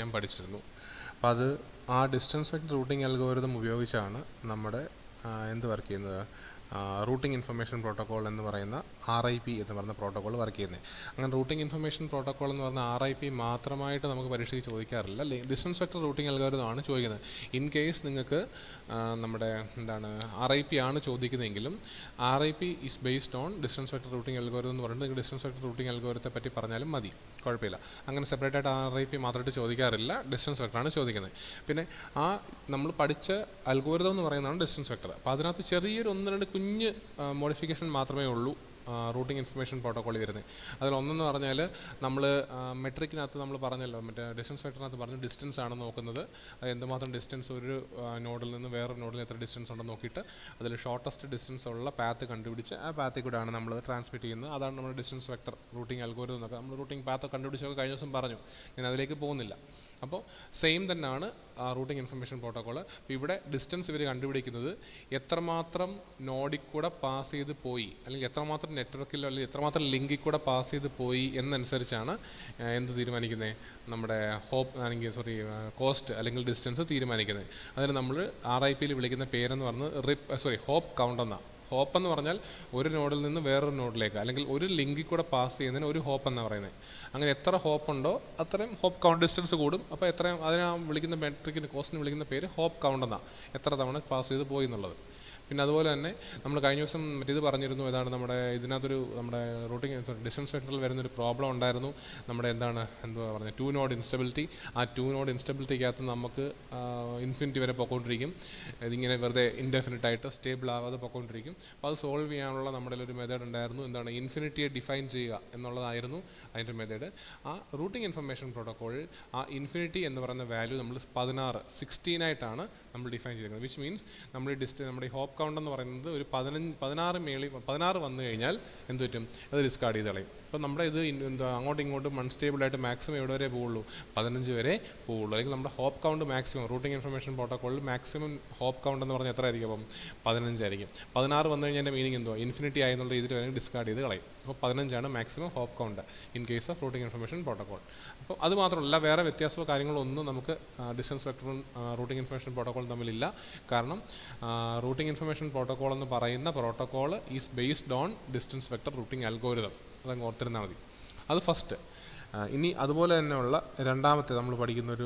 ഞാൻ പഠിച്ചിരുന്നു. അപ്പോൾ അത് ആ ഡിസ്റ്റൻസ് വെക്റ്റർ റൂട്ടിംഗ് അൽഗോരിതം ഉപയോഗിച്ചാണ് നമ്മുടെ എന്ത് വർക്ക് ചെയ്യുന്നത്, റൂട്ടിംഗ് ഇൻഫർമേഷൻ പ്രോട്ടോക്കോൾ എന്ന് പറയുന്ന RIP എന്ന് പറയുന്ന പ്രോട്ടോക്കോൾ വർക്ക് ചെയ്യുന്നത്. അങ്ങനെ റൂട്ടിംഗ് ഇൻഫർമേഷൻ പ്രോട്ടോക്കോൾ എന്ന് പറഞ്ഞ RIP മാത്രമായിട്ട് നമുക്ക് പരീക്ഷയ്ക്ക് ചോദിക്കാറില്ല, ഡിസ്റ്റൻസ് വെക്റ്റർ റൂട്ടിംഗ് അൽഗോരിതമാണ് ചോദിക്കുന്നത്. ഇൻ കേസ് നിങ്ങൾക്ക് നമ്മുടെ എന്താണ് RIP ആണ് ചോദിക്കുന്നതെങ്കിലും RIP is based on distance vector routing algorithm എന്ന് പറഞ്ഞിട്ട് നിങ്ങൾക്ക് ഡിസ്റ്റൻസ് വെക്റ്റർ റൂട്ടിംഗ് അൽഗോരിതത്തെ പറ്റി പറഞ്ഞാലും മതി, കുഴപ്പമില്ല. അങ്ങനെ സെപ്പറേറ്റ് ആയിട്ട് RIP മാത്രമായിട്ട് ചോദിക്കാറില്ല, ഡിസ്റ്റൻസ് വെക്ടറാണ് ചോദിക്കുന്നത്. പിന്നെ ആ നമ്മൾ പഠിച്ച അൽഗോരിതം എന്ന് പറയുന്നതാണ് ഡിസ്റ്റൻസ് വെക്ടർ. അപ്പോൾ അതിനകത്ത് ചെറിയൊരു 1-2 കുഞ്ഞ് മോഡിഫിക്കേഷൻ മാത്രമേ ഉള്ളൂ റൂട്ടിംഗ് ഇൻഫർമേഷൻ പ്രോട്ടോക്കോളിൽ വരുന്നത്. അതിലൊന്നെന്ന് പറഞ്ഞാൽ നമ്മൾ മെട്രിക്കിനകത്ത് നമ്മൾ പറഞ്ഞല്ലോ, മറ്റേ ഡിസ്റ്റൻസ് വെക്ടറിനകത്ത് പറഞ്ഞു ഡിസ്റ്റൻസ് ആണ് നോക്കുന്നത്. അത് എന്തുമാത്രം ഡിസ്റ്റൻസ് ഒരു നോഡിൽ നിന്ന് വേറൊരു നോഡിൽ എത്ര ഡിസ്റ്റൻസ് ഉണ്ടെന്ന് നോക്കിയിട്ട് അതിൽ ഷോർട്ടസ്റ്റ് ഡിസ്റ്റൻസ് ഉള്ള പാത്ത് കണ്ടുപിടിച്ച് ആ പാത്തിൽ കൂടെയാണ് നമ്മൾ ട്രാൻസ്മിറ്റ് ചെയ്യുന്നത്. അതാണ് നമ്മുടെ ഡിസ്റ്റൻസ് വെക്ടർ റൂട്ടിംഗ് അൽഗോരിതം എന്നൊക്കെ നമ്മൾ റൂട്ടിംഗ് പാത്ത് കണ്ടുപിടിച്ചൊക്കെ കഴിഞ്ഞ ദിവസം പറഞ്ഞു, ഞാൻ അതിലേക്ക് പോകുന്നില്ല. അപ്പോൾ സെയിം തന്നെയാണ് റൂട്ടിംഗ് ഇൻഫർമേഷൻ പ്രോട്ടോക്കോൾ. അപ്പോൾ ഇവിടെ ഡിസ്റ്റൻസ് ഇവർ കണ്ടുപിടിക്കുന്നത് എത്രമാത്രം നോഡിൽ കൂടെ പാസ് ചെയ്ത് പോയി, അല്ലെങ്കിൽ എത്രമാത്രം നെറ്റ്വർക്കിലോ അല്ലെങ്കിൽ എത്രമാത്രം ലിങ്കിൽ കൂടെ പാസ് ചെയ്ത് പോയി എന്നനുസരിച്ചാണ് എന്ത് തീരുമാനിക്കുന്നത്, നമ്മുടെ കോസ്റ്റ് അല്ലെങ്കിൽ ഡിസ്റ്റൻസ് തീരുമാനിക്കുന്നത്. അതിന് നമ്മൾ RIPയിൽ വിളിക്കുന്ന പേരെന്ന് പറഞ്ഞത് ഹോപ്പ് കൗണ്ട് എന്നാണ്. ഹോപ്പ് എന്ന് പറഞ്ഞാൽ ഒരു നോഡിൽ നിന്ന് വേറൊരു നോഡിലേക്ക് അല്ലെങ്കിൽ ഒരു ലിങ്കിൽ കൂടെ പാസ് ചെയ്യുന്നതിന് ഒരു ഹോപ്പ് എന്നാണ് പറയുന്നത്. അങ്ങനെ എത്ര ഹോപ്പ് ഉണ്ടോ അത്രയും ഹോപ്പ് കൗണ്ട് ഡിസ്റ്റൻസ് കൂടും. അപ്പോൾ എത്രയും അതിനെ വിളിക്കുന്ന മെട്രിക്കിന് കോസ്റ്റിന് വിളിക്കുന്ന പേര് ഹോപ്പ് കൗണ്ട് എന്നാണ്, എത്ര തവണ പാസ് ചെയ്ത് പോയി എന്നുള്ളത്. പിന്നെ അതുപോലെ തന്നെ നമ്മൾ കഴിഞ്ഞ ദിവസം മറ്റേത് പറഞ്ഞിരുന്നു, ഏതാണ് നമ്മുടെ ഇതിനകത്തൊരു നമ്മുടെ ഡിസ്റ്റൻസ് വെക്ടറിൽ വരുന്നൊരു പ്രോബ്ലം ഉണ്ടായിരുന്നു. നമ്മുടെ എന്തുവാ പറഞ്ഞത്, 2 നോഡ് ഇൻസ്റ്റബിലിറ്റി. ആ 2 നോഡ് ഇൻസ്റ്റബിലിറ്റിക്കകത്ത് നമുക്ക് ഇൻഫിനിറ്റി വരെ പൊയ്ക്കൊണ്ടിരിക്കും. ഇതിങ്ങനെ വെറുതെ ഇൻഡെഫിനിറ്റ് ആയിട്ട് സ്റ്റേബിൾ ആവാതെ പൊയ്ക്കൊണ്ടിരിക്കും. അപ്പോൾ അത് സോൾവ് ചെയ്യാനുള്ള നമ്മുടെ ഒരു മെത്തേഡ് ഉണ്ടായിരുന്നു. ഇൻഫിനിറ്റിയെ ഡിഫൈൻ ചെയ്യുക എന്നുള്ളതായിരുന്നു അതിൻ്റെ മെത്തേഡ്. ആ റൂട്ടിംഗ് ഇൻഫർമേഷൻ പ്രോട്ടോക്കോളിൽ ആ ഇൻഫിനിറ്റി എന്ന് പറയുന്ന വാല്യൂ നമ്മൾ 16 ആയിട്ടാണ് നമ്മൾ ഡിഫൈൻ ചെയ്തിരിക്കുന്നത്. വിച്ച് മീൻസ് നമ്മുടെ ഹോപ്പ് കൗണ്ട് എന്ന് പറയുന്നത് ഒരു 16 വന്നു കഴിഞ്ഞാൽ എന്ത് പറ്റും, അത് ഡിസ്കാർഡ് ചെയ്ത് കളയും. അപ്പോൾ നമ്മുടെ ഇത് അങ്ങോട്ടും ഇങ്ങോട്ടും അൺസ്റ്റേബിളായിട്ട് മാക്സിമം എവിടെ വരെ പോവുള്ളൂ, 15 വരെ പോവുള്ളൂ. അല്ലെങ്കിൽ നമ്മുടെ hop count maximum routing information പ്രോട്ടോക്കോളിൽ മാക്സിമം ഹോപ്പ് കൗണ്ട് എന്ന് പറഞ്ഞാൽ എത്ര ആയിരിക്കും, അപ്പം 15 ആയിരിക്കും. 16 വന്നു കഴിഞ്ഞാൽ എൻ്റെ മീനിങ് എന്തോ ഇൻഫിനിറ്റി ആയെന്നുള്ള രീതിയിൽ വേണമെങ്കിൽ ഡിസ്കാർഡ് ചെയ്ത് കളയും. അപ്പോൾ 15 maximum hop count in case of routing information protocol. അപ്പോൾ അത് മാത്രമല്ല, വേറെ വ്യത്യാസമോ കാര്യങ്ങളോ ഒന്നും നമുക്ക് ഡിസ്റ്റൻസ് വെക്ടറും റൂട്ടിംഗ് ഇൻഫർമേഷൻ പ്രോട്ടോക്കോളും തമ്മിലില്ല. കാരണം റൂട്ടിംഗ് ഇൻഫർമേഷൻ പ്രോട്ടോക്കോൾ എന്ന് പറയുന്ന protocol is based on distance vector routing algorithm. അതങ്ങ് ഓർത്തിരുന്നാൽ മതി. അത് ഫസ്റ്റ്. ഇനി അതുപോലെ തന്നെയുള്ള രണ്ടാമത്തെ നമ്മൾ പഠിക്കുന്ന ഒരു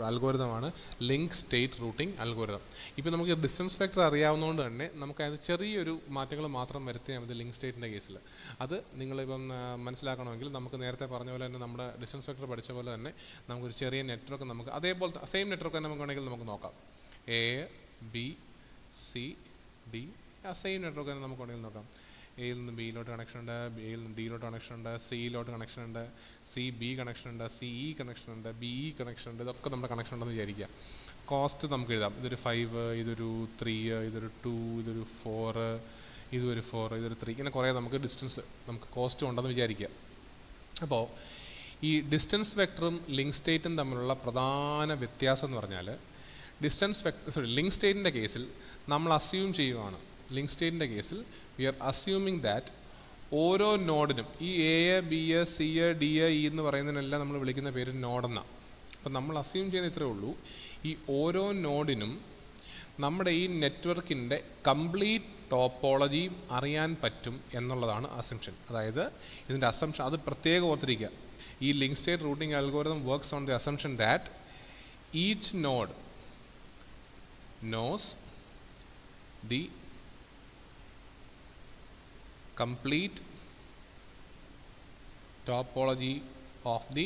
അൽഗോരിതമാണ് ലിങ്ക് സ്റ്റേറ്റ് റൂട്ടിംഗ് അൽഗോരിതം. ഇപ്പോൾ നമുക്ക് ഡിസ്റ്റൻസ് വെക്ടർ അറിയാവുന്നതുകൊണ്ട് തന്നെ നമുക്ക് അതിന് ചെറിയൊരു മാറ്റങ്ങൾ മാത്രം വരുത്തിയാൽ മതി ലിങ്ക് സ്റ്റേറ്റിൻ്റെ കേസിൽ. അത് നിങ്ങളിപ്പം മനസ്സിലാക്കണമെങ്കിൽ നമുക്ക് നേരത്തെ പറഞ്ഞ പോലെ തന്നെ നമ്മുടെ ഡിസ്റ്റൻസ് വെക്ടർ പഠിച്ച പോലെ തന്നെ നമുക്കൊരു ചെറിയ നെറ്റ്വർക്ക് നമുക്ക് അതേപോലത്തെ സെയിം നെറ്റ്വർക്ക് തന്നെ നമുക്ക് വേണമെങ്കിൽ നമുക്ക് നോക്കാം. ABCD ആ സെയിം നെറ്റ്വർക്ക് തന്നെ നമുക്ക് വേണമെങ്കിൽ നോക്കാം. എയിൽ നിന്ന് ബിയിലോട്ട് കണക്ഷൻ ഉണ്ട്, ബിയിൽ നിന്ന് ഡിയിലോട്ട് കണക്ഷൻ ഉണ്ട്, സിയിലോട്ട് കണക്ഷൻ ഉണ്ട്, CB കണക്ഷൻ ഉണ്ട്, CE കണക്ഷൻ ഉണ്ട്, BE കണക്ഷൻ ഉണ്ട്. ഇതൊക്കെ നമ്മുടെ കണക്ഷൻ ഉണ്ടെന്ന് വിചാരിക്കുക. കോസ്റ്റ് നമുക്ക് എഴുതാം. ഇതൊരു 5, ഇതൊരു 3, ഇതൊരു 2, ഇതൊരു 4, ഇതൊരു 4, ഇതൊരു 3, ഇങ്ങനെ കുറേ നമുക്ക് ഡിസ്റ്റൻസ് നമുക്ക് കോസ്റ്റ് ഉണ്ടെന്ന് വിചാരിക്കുക. അപ്പോൾ ഈ ഡിസ്റ്റൻസ് വെക്ടറും ലിങ്ക് സ്റ്റേറ്റും തമ്മിലുള്ള പ്രധാന വ്യത്യാസം എന്ന് പറഞ്ഞാൽ ലിങ്ക് സ്റ്റേറ്റിൻ്റെ കേസിൽ നമ്മൾ അസ്യൂം ചെയ്യുകയാണ്. ലിങ്ക് സ്റ്റേറ്റിൻ്റെ കേസിൽ വി ആർ അസ്യൂമിങ് ദാറ്റ് ഓരോ നോഡിനും ഈ A, B, C, D, E എന്ന് പറയുന്നതിനെല്ലാം നമ്മൾ വിളിക്കുന്ന പേര് നോഡെന്നാണ്. അപ്പം നമ്മൾ അസ്യൂം ചെയ്യുന്ന ഇത്രയേ ഉള്ളൂ, ഈ ഓരോ നോഡിനും നമ്മുടെ ഈ നെറ്റ്വർക്കിൻ്റെ കംപ്ലീറ്റ് ടോപ്പോളജിയും അറിയാൻ പറ്റും എന്നുള്ളതാണ് അസംഷൻ. അതായത് ഇതിൻ്റെ അസംഷൻ അത് പ്രത്യേകം ഓർത്തിരിക്കുക. ഈ link state routing algorithm works on the assumption that each node knows the complete topology of the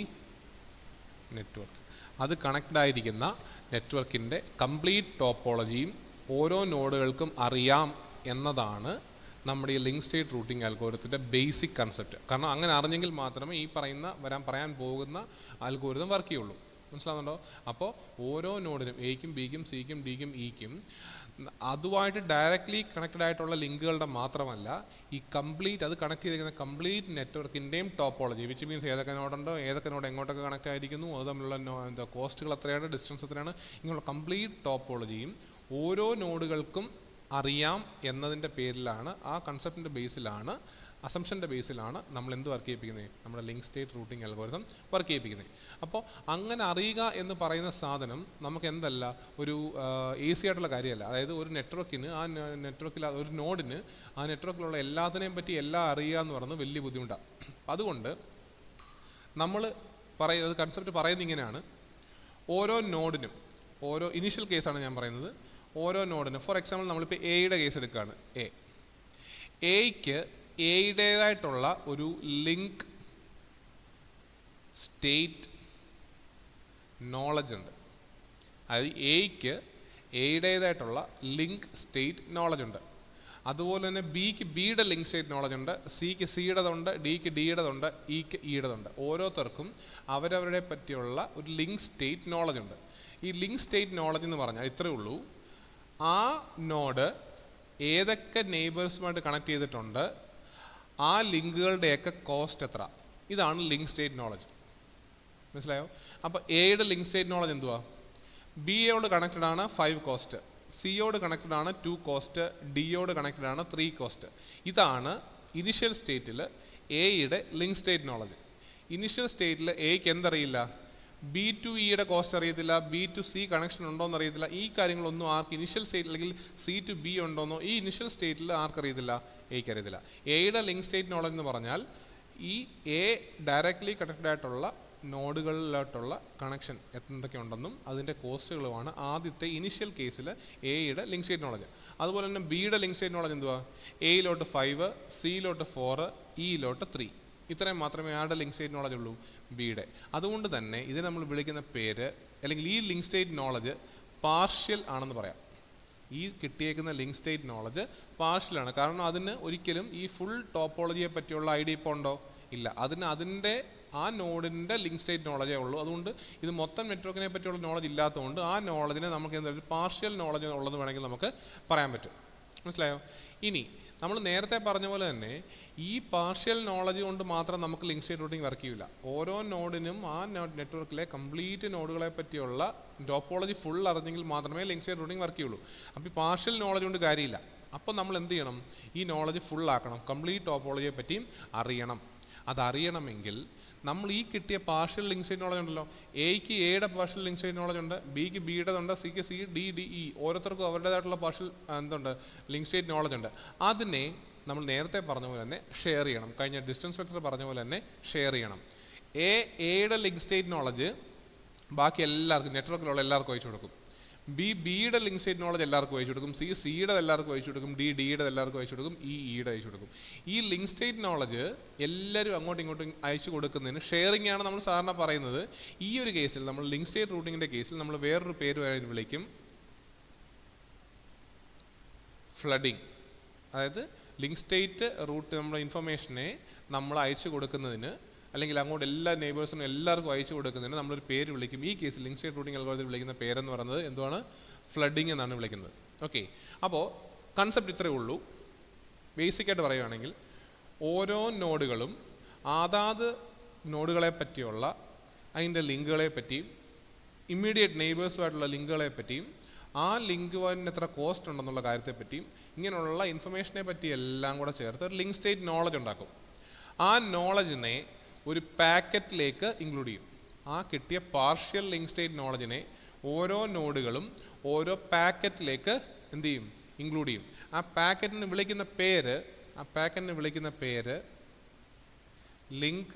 network. അത് കണക്റ്റഡ് ആയിരിക്കുന്ന നെറ്റ്വർക്കിൻ്റെ കംപ്ലീറ്റ് ടോപ്പോളജിയും ഓരോ നോഡുകൾക്കും അറിയാം എന്നതാണ് നമ്മുടെ ഈ ലിങ്ക് സ്റ്റേറ്റ് റൂട്ടിംഗ് അൽഗോരിതത്തിൻ്റെ ബേസിക് കൺസെപ്റ്റ്. കാരണം അങ്ങനെ അറിഞ്ഞെങ്കിൽ മാത്രമേ ഈ പറയാൻ പോകുന്ന അൽഗോരിതം വർക്ക് ചെയ്യുള്ളൂ. മനസ്സിലാവുന്നുണ്ടോ? അപ്പോൾ ഓരോ നോഡിനും എയ്ക്കും ബിക്കും സിക്കും ഡിക്കും ഇക്കും അതുമായിട്ട് ഡയറക്റ്റ്ലി കണക്റ്റഡ് ആയിട്ടുള്ള ലിങ്കുകളുടെ മാത്രമല്ല ഈ അത് കണക്ട് ചെയ്തിരിക്കുന്ന കംപ്ലീറ്റ് നെറ്റ്വർക്കിൻ്റെയും ടോപ്പോളജി, വിച്ച് മീൻസ് ഏതൊക്കെ നോഡുണ്ടോ, ഏതൊക്കെ നോഡ് എങ്ങോട്ടൊക്കെ കണക്ട് ആയിരിക്കുന്നു, അത് തമ്മിലുള്ള കോസ്റ്റുകൾ എത്രയാണ്, ഡിസ്റ്റൻസ് എത്രയാണ്, ഇങ്ങനെയുള്ള കംപ്ലീറ്റ് ടോപ്പോളജിയും ഓരോ നോഡുകൾക്കും അറിയാം എന്നതിൻ്റെ പേരിലാണ്, ആ കൺസെപ്റ്റിൻ്റെ ബേസിലാണ് അസംഷൻ്റെ ബേസിലാണ് നമ്മൾ എന്ത് വർക്ക് ചെയ്യിപ്പിക്കുന്നത്, നമ്മുടെ link state routing algorithm work ചെയ്യിപ്പിക്കുന്നത്. അപ്പോൾ അങ്ങനെ അറിയുക എന്ന് പറയുന്ന സാധനം നമുക്ക് എന്തല്ല ഒരു ഈസി ആയിട്ടുള്ള കാര്യമല്ല. അതായത് ഒരു നെറ്റ്വർക്കിന് ആ നെറ്റ്വർക്കിൽ ഒരു നോഡിന് ആ നെറ്റ്വർക്കിലുള്ള എല്ലാത്തിനെയും പറ്റി എല്ലാം അറിയുക എന്ന് പറയുന്നത് വലിയ ബുദ്ധിമുട്ടാണ്. അതുകൊണ്ട് നമ്മൾ പറയുന്നത് കൺസെപ്റ്റ് പറയുന്നത് ഇങ്ങനെയാണ്, ഓരോ നോഡിനും ഓരോ ഇനീഷ്യൽ കേസാണ് ഞാൻ പറയുന്നത്, ഓരോ നോഡിനും ഫോർ എക്സാമ്പിൾ നമ്മളിപ്പോൾ എയുടെ കേസ് എടുക്കുകയാണ്. എയ്ക്ക് എയുടേതായിട്ടുള്ള ഒരു ലിങ്ക് സ്റ്റേറ്റ് നോളജ് ഉണ്ട്. അതായത് എയ്ക്ക് എയുടേതായിട്ടുള്ള ലിങ്ക് സ്റ്റേറ്റ് നോളജ് ഉണ്ട്. അതുപോലെ തന്നെ ബിക്ക് ബിയുടെ ലിങ്ക് സ്റ്റേറ്റ് നോളജ് ഉണ്ട്, സിക്ക് സിയുടേതുണ്ട്, ഡിക്ക് ഡിയുടേതുണ്ട്, ഇക്ക് ഇയുടേതുണ്ട്. ഓരോരുത്തർക്കും അവരവരുടെ പറ്റിയുള്ള ഒരു ലിങ്ക് സ്റ്റേറ്റ് നോളജ് ഉണ്ട്. ഈ ലിങ്ക് സ്റ്റേറ്റ് നോളജ് എന്ന് പറഞ്ഞാൽ ഇത്രയേ ഉള്ളൂ, ആ നോഡ് ഏതൊക്കെ നെയ്ബേഴ്സുമായിട്ട് കണക്ട് ചെയ്തിട്ടുണ്ട്, ആ ലിങ്കുകളുടെയൊക്കെ കോസ്റ്റ് എത്ര, ഇതാണ് ലിങ്ക് സ്റ്റേറ്റ് നോളജ്. മനസ്സിലായോ? അപ്പോൾ എയുടെ ലിങ്ക് സ്റ്റേറ്റ് നോളജ് എന്തുവാ? ബിയോട് കണക്റ്റഡ് ആണ് 5 കോസ്റ്റ്, സിയോട് കണക്റ്റഡ് ആണ് 2 കോസ്റ്റ്, ഡിയോട് കണക്റ്റഡ് ആണ് 3 കോസ്റ്റ്. ഇതാണ് ഇനിഷ്യൽ സ്റ്റേറ്റിൽ എയുടെ ലിങ്ക് സ്റ്റേറ്റ് നോളജ്. ഇനിഷ്യൽ സ്റ്റേറ്റിൽ എയ്ക്ക് എന്തറിയില്ല, ബി ടു ഇയുടെ കോസ്റ്റ് അറിയത്തില്ല, ബി ടു സി കണക്ഷൻ ഉണ്ടോയെന്ന് അറിയത്തില്ല. ഈ കാര്യങ്ങളൊന്നും ആർക്ക് ഇനിഷ്യൽ സ്റ്റേറ്റ് അല്ലെങ്കിൽ സി ടു ബി ഉണ്ടോയെന്നോ ഈ ഇനിഷ്യൽ സ്റ്റേറ്റിൽ ആർക്കറിയത്തില്ല, എയ്ക്ക് അറിയത്തില്ല. എയുടെ ലിങ്ക് സ്റ്റേറ്റ് നോളജ് എന്ന് പറഞ്ഞാൽ ഈ എ ഡയറക്റ്റ്ലി കണക്റ്റഡ് ആയിട്ടുള്ള നോഡുകളിലോട്ടുള്ള കണക്ഷൻ എന്തൊക്കെ ഉണ്ടെന്നും അതിൻ്റെ കോസ്റ്റുകളുമാണ് ആദ്യത്തെ ഇനിഷ്യൽ കേസിൽ എയുടെ ലിങ്ക് സ്റ്റേറ്റ് നോളജ്. അതുപോലെ തന്നെ ബിയുടെ ലിങ്ക് സ്റ്റേറ്റ് നോളജ് എന്തുവാ? എയിലോട്ട് 5, സിയിലോട്ട് 4, ഇയിലോട്ട് 3. ഇത്രയും മാത്രമേ ആരുടെ ലിങ്ക് സ്റ്റേറ്റ് നോളജ് ഉള്ളൂ? ബിയുടെ. അതുകൊണ്ട് തന്നെ ഇത് നമ്മൾ വിളിക്കുന്ന പേര് അല്ലെങ്കിൽ ഈ ലിങ്ക് സ്റ്റേറ്റ് നോളജ് പാർഷ്യൽ ആണെന്ന് പറയാം. ഈ കിട്ടിയേക്കുന്ന ലിങ്ക് സ്റ്റേറ്റ് നോളജ് പാർഷ്യലാണ്. കാരണം അതിന് ഒരിക്കലും ഈ ഫുൾ ടോപ്പോളജിയെ പറ്റിയുള്ള ഐഡിയ ഇപ്പോൾ ഉണ്ടോ? ഇല്ല. അതിൻ്റെ ആ നോഡിൻ്റെ ലിങ്ക് സ്റ്റേറ്റ് നോളജേ ഉള്ളൂ. അതുകൊണ്ട് ഇത് മൊത്തം നെറ്റ്വർക്കിനെ പറ്റിയുള്ള നോളജ് ഇല്ലാത്തതുകൊണ്ട് ആ നോളജിനെ നമുക്ക് എന്തായാലും പാർഷ്യൽ നോളജ് ഉള്ളത് വേണമെങ്കിൽ നമുക്ക് പറയാൻ പറ്റും. മനസ്സിലായോ? ഇനി നമ്മൾ നേരത്തെ പറഞ്ഞ പോലെ തന്നെ ഈ പാർഷ്യൽ നോളജ് കൊണ്ട് മാത്രം നമുക്ക് ലിങ്ക് സ്റ്റേറ്റ് റൂട്ടിംഗ് വർക്ക് ചെയ്യില്ല. ഓരോ നോഡിനും ആ നെറ്റ്വർക്കിലെ കംപ്ലീറ്റ് നോഡുകളെ പറ്റിയുള്ള ടോപ്പോളജി ഫുൾ അറിഞ്ഞെങ്കിൽ മാത്രമേ ലിങ്ക് സ്റ്റേറ്റ് റൂട്ടിംഗ് വർക്ക് ചെയ്യുള്ളൂ. അപ്പോൾ ഈ പാർഷ്യൽ നോളജ് കൊണ്ട് കാര്യമില്ല. അപ്പോൾ നമ്മൾ എന്ത് ചെയ്യണം? ഈ നോളജ് ഫുൾ ആക്കണം, കംപ്ലീറ്റ് ടോപ്പോളജിയെ പറ്റിയും അറിയണം. അതറിയണമെങ്കിൽ നമ്മൾ ഈ കിട്ടിയ പാർഷ്യൽ ലിങ്ക് സ്റ്റേറ്റ് നോളജ് ഉണ്ടല്ലോ, എയ്ക്ക് എയുടെ പാർഷ്യൽ ലിങ്ക് സ്റ്റേറ്റ് നോളജ് ഉണ്ട്, ബിക്ക് ബിയുടേതുണ്ട്, സിക്ക് സി, ഡി ഡി ഇ, ഓരോരുത്തർക്കും അവരുടേതായിട്ടുള്ള പാർഷ്യൽ എന്തുണ്ട് ലിങ്ക് സ്റ്റേറ്റ് നോളജ് ഉണ്ട്. അതിനെ നമ്മൾ നേരത്തെ പറഞ്ഞ പോലെ തന്നെ ഷെയർ ചെയ്യണം. കഴിഞ്ഞ ഡിസ്റ്റൻസ് വെക്ടർ പറഞ്ഞ പോലെ തന്നെ ഷെയർ ചെയ്യണം. എയുടെ ലിങ്ക് സ്റ്റേറ്റ് നോളജ് ബാക്കി എല്ലാവർക്കും നെറ്റ്വർക്കിലുള്ള എല്ലാവർക്കും അയച്ചു കൊടുക്കും. ബിയുടെ ലിങ്ക് സ്റ്റേറ്റ് നോളജ് എല്ലാവർക്കും അയച്ചു കൊടുക്കും, സിയുടെ എല്ലാവർക്കും അയച്ചു കൊടുക്കും, ഡിയുടെ എല്ലാവർക്കും അയച്ചു കൊടുക്കും, ഇയുടെ അയച്ചു കൊടുക്കും. ഈ ലിങ്ക് സ്റ്റേറ്റ് നോളജ് എല്ലാവരും അങ്ങോട്ടും ഇങ്ങോട്ടും അയച്ചു കൊടുക്കുന്നതിന് ഷെയറിംഗ് ആണ് നമ്മൾ സാധാരണ പറയുന്നത്. ഈ ഒരു കേസിൽ നമ്മൾ ലിങ്ക് സ്റ്റേറ്റ് റൂട്ടിങ്ങിൻ്റെ കേസിൽ നമ്മൾ വേറൊരു പേര് വിളിക്കും, ഫ്ലഡിങ്. അതായത് ലിങ്ക് സ്റ്റേറ്റ് റൂട്ട് നമ്മുടെ ഇൻഫർമേഷനെ നമ്മൾ അയച്ചു കൊടുക്കുന്നതിന് അല്ലെങ്കിൽ അങ്ങോട്ട് എല്ലാ നെയ്ബേഴ്സിനും എല്ലാവർക്കും അയച്ചു കൊടുക്കുന്നതിന് നമ്മളൊരു പേര് വിളിക്കും. ഈ കേസിൽ ലിങ്ക് സ്റ്റേറ്റ് റൂട്ടിംഗ് അൽഗോരിതം വിളിക്കുന്ന പേരെന്ന് പറയുന്നത് എന്തുവാണ്? ഫ്ലഡിങ് എന്നാണ് വിളിക്കുന്നത്. ഓക്കെ, അപ്പോൾ കൺസെപ്റ്റ് ഇത്രയേ ഉള്ളൂ. ബേസിക്കായിട്ട് പറയുകയാണെങ്കിൽ ഓരോ നോഡുകളും അതാത് നോഡുകളെ പറ്റിയുള്ള അതിൻ്റെ ലിങ്കുകളെ പറ്റിയും ഇമ്മീഡിയറ്റ് നെയ്ബേഴ്സുമായിട്ടുള്ള ലിങ്കുകളെ പറ്റിയും ആ ലിങ്കുവാന് എത്ര കോസ്റ്റ് ഉണ്ടെന്നുള്ള കാര്യത്തെപ്പറ്റിയും ഇങ്ങനെയുള്ള ഇൻഫർമേഷനെ പറ്റി എല്ലാം കൂടെ ചേർത്ത് ഒരു ലിങ്ക് സ്റ്റേറ്റ് നോളജ് ഉണ്ടാക്കും. ആ നോളജിനെ ഒരു പാക്കറ്റിലേക്ക് ഇൻക്ലൂഡ് ചെയ്യും. ആ കിട്ടിയ പാർഷ്യൽ ലിങ്ക് സ്റ്റേറ്റ് നോളജിനെ ഓരോ നോഡുകളും ഓരോ പാക്കറ്റിലേക്ക് എന്ത് ചെയ്യും? ഇൻക്ലൂഡ് ചെയ്യും. ആ പാക്കറ്റിന് വിളിക്കുന്ന പേര് ലിങ്ക്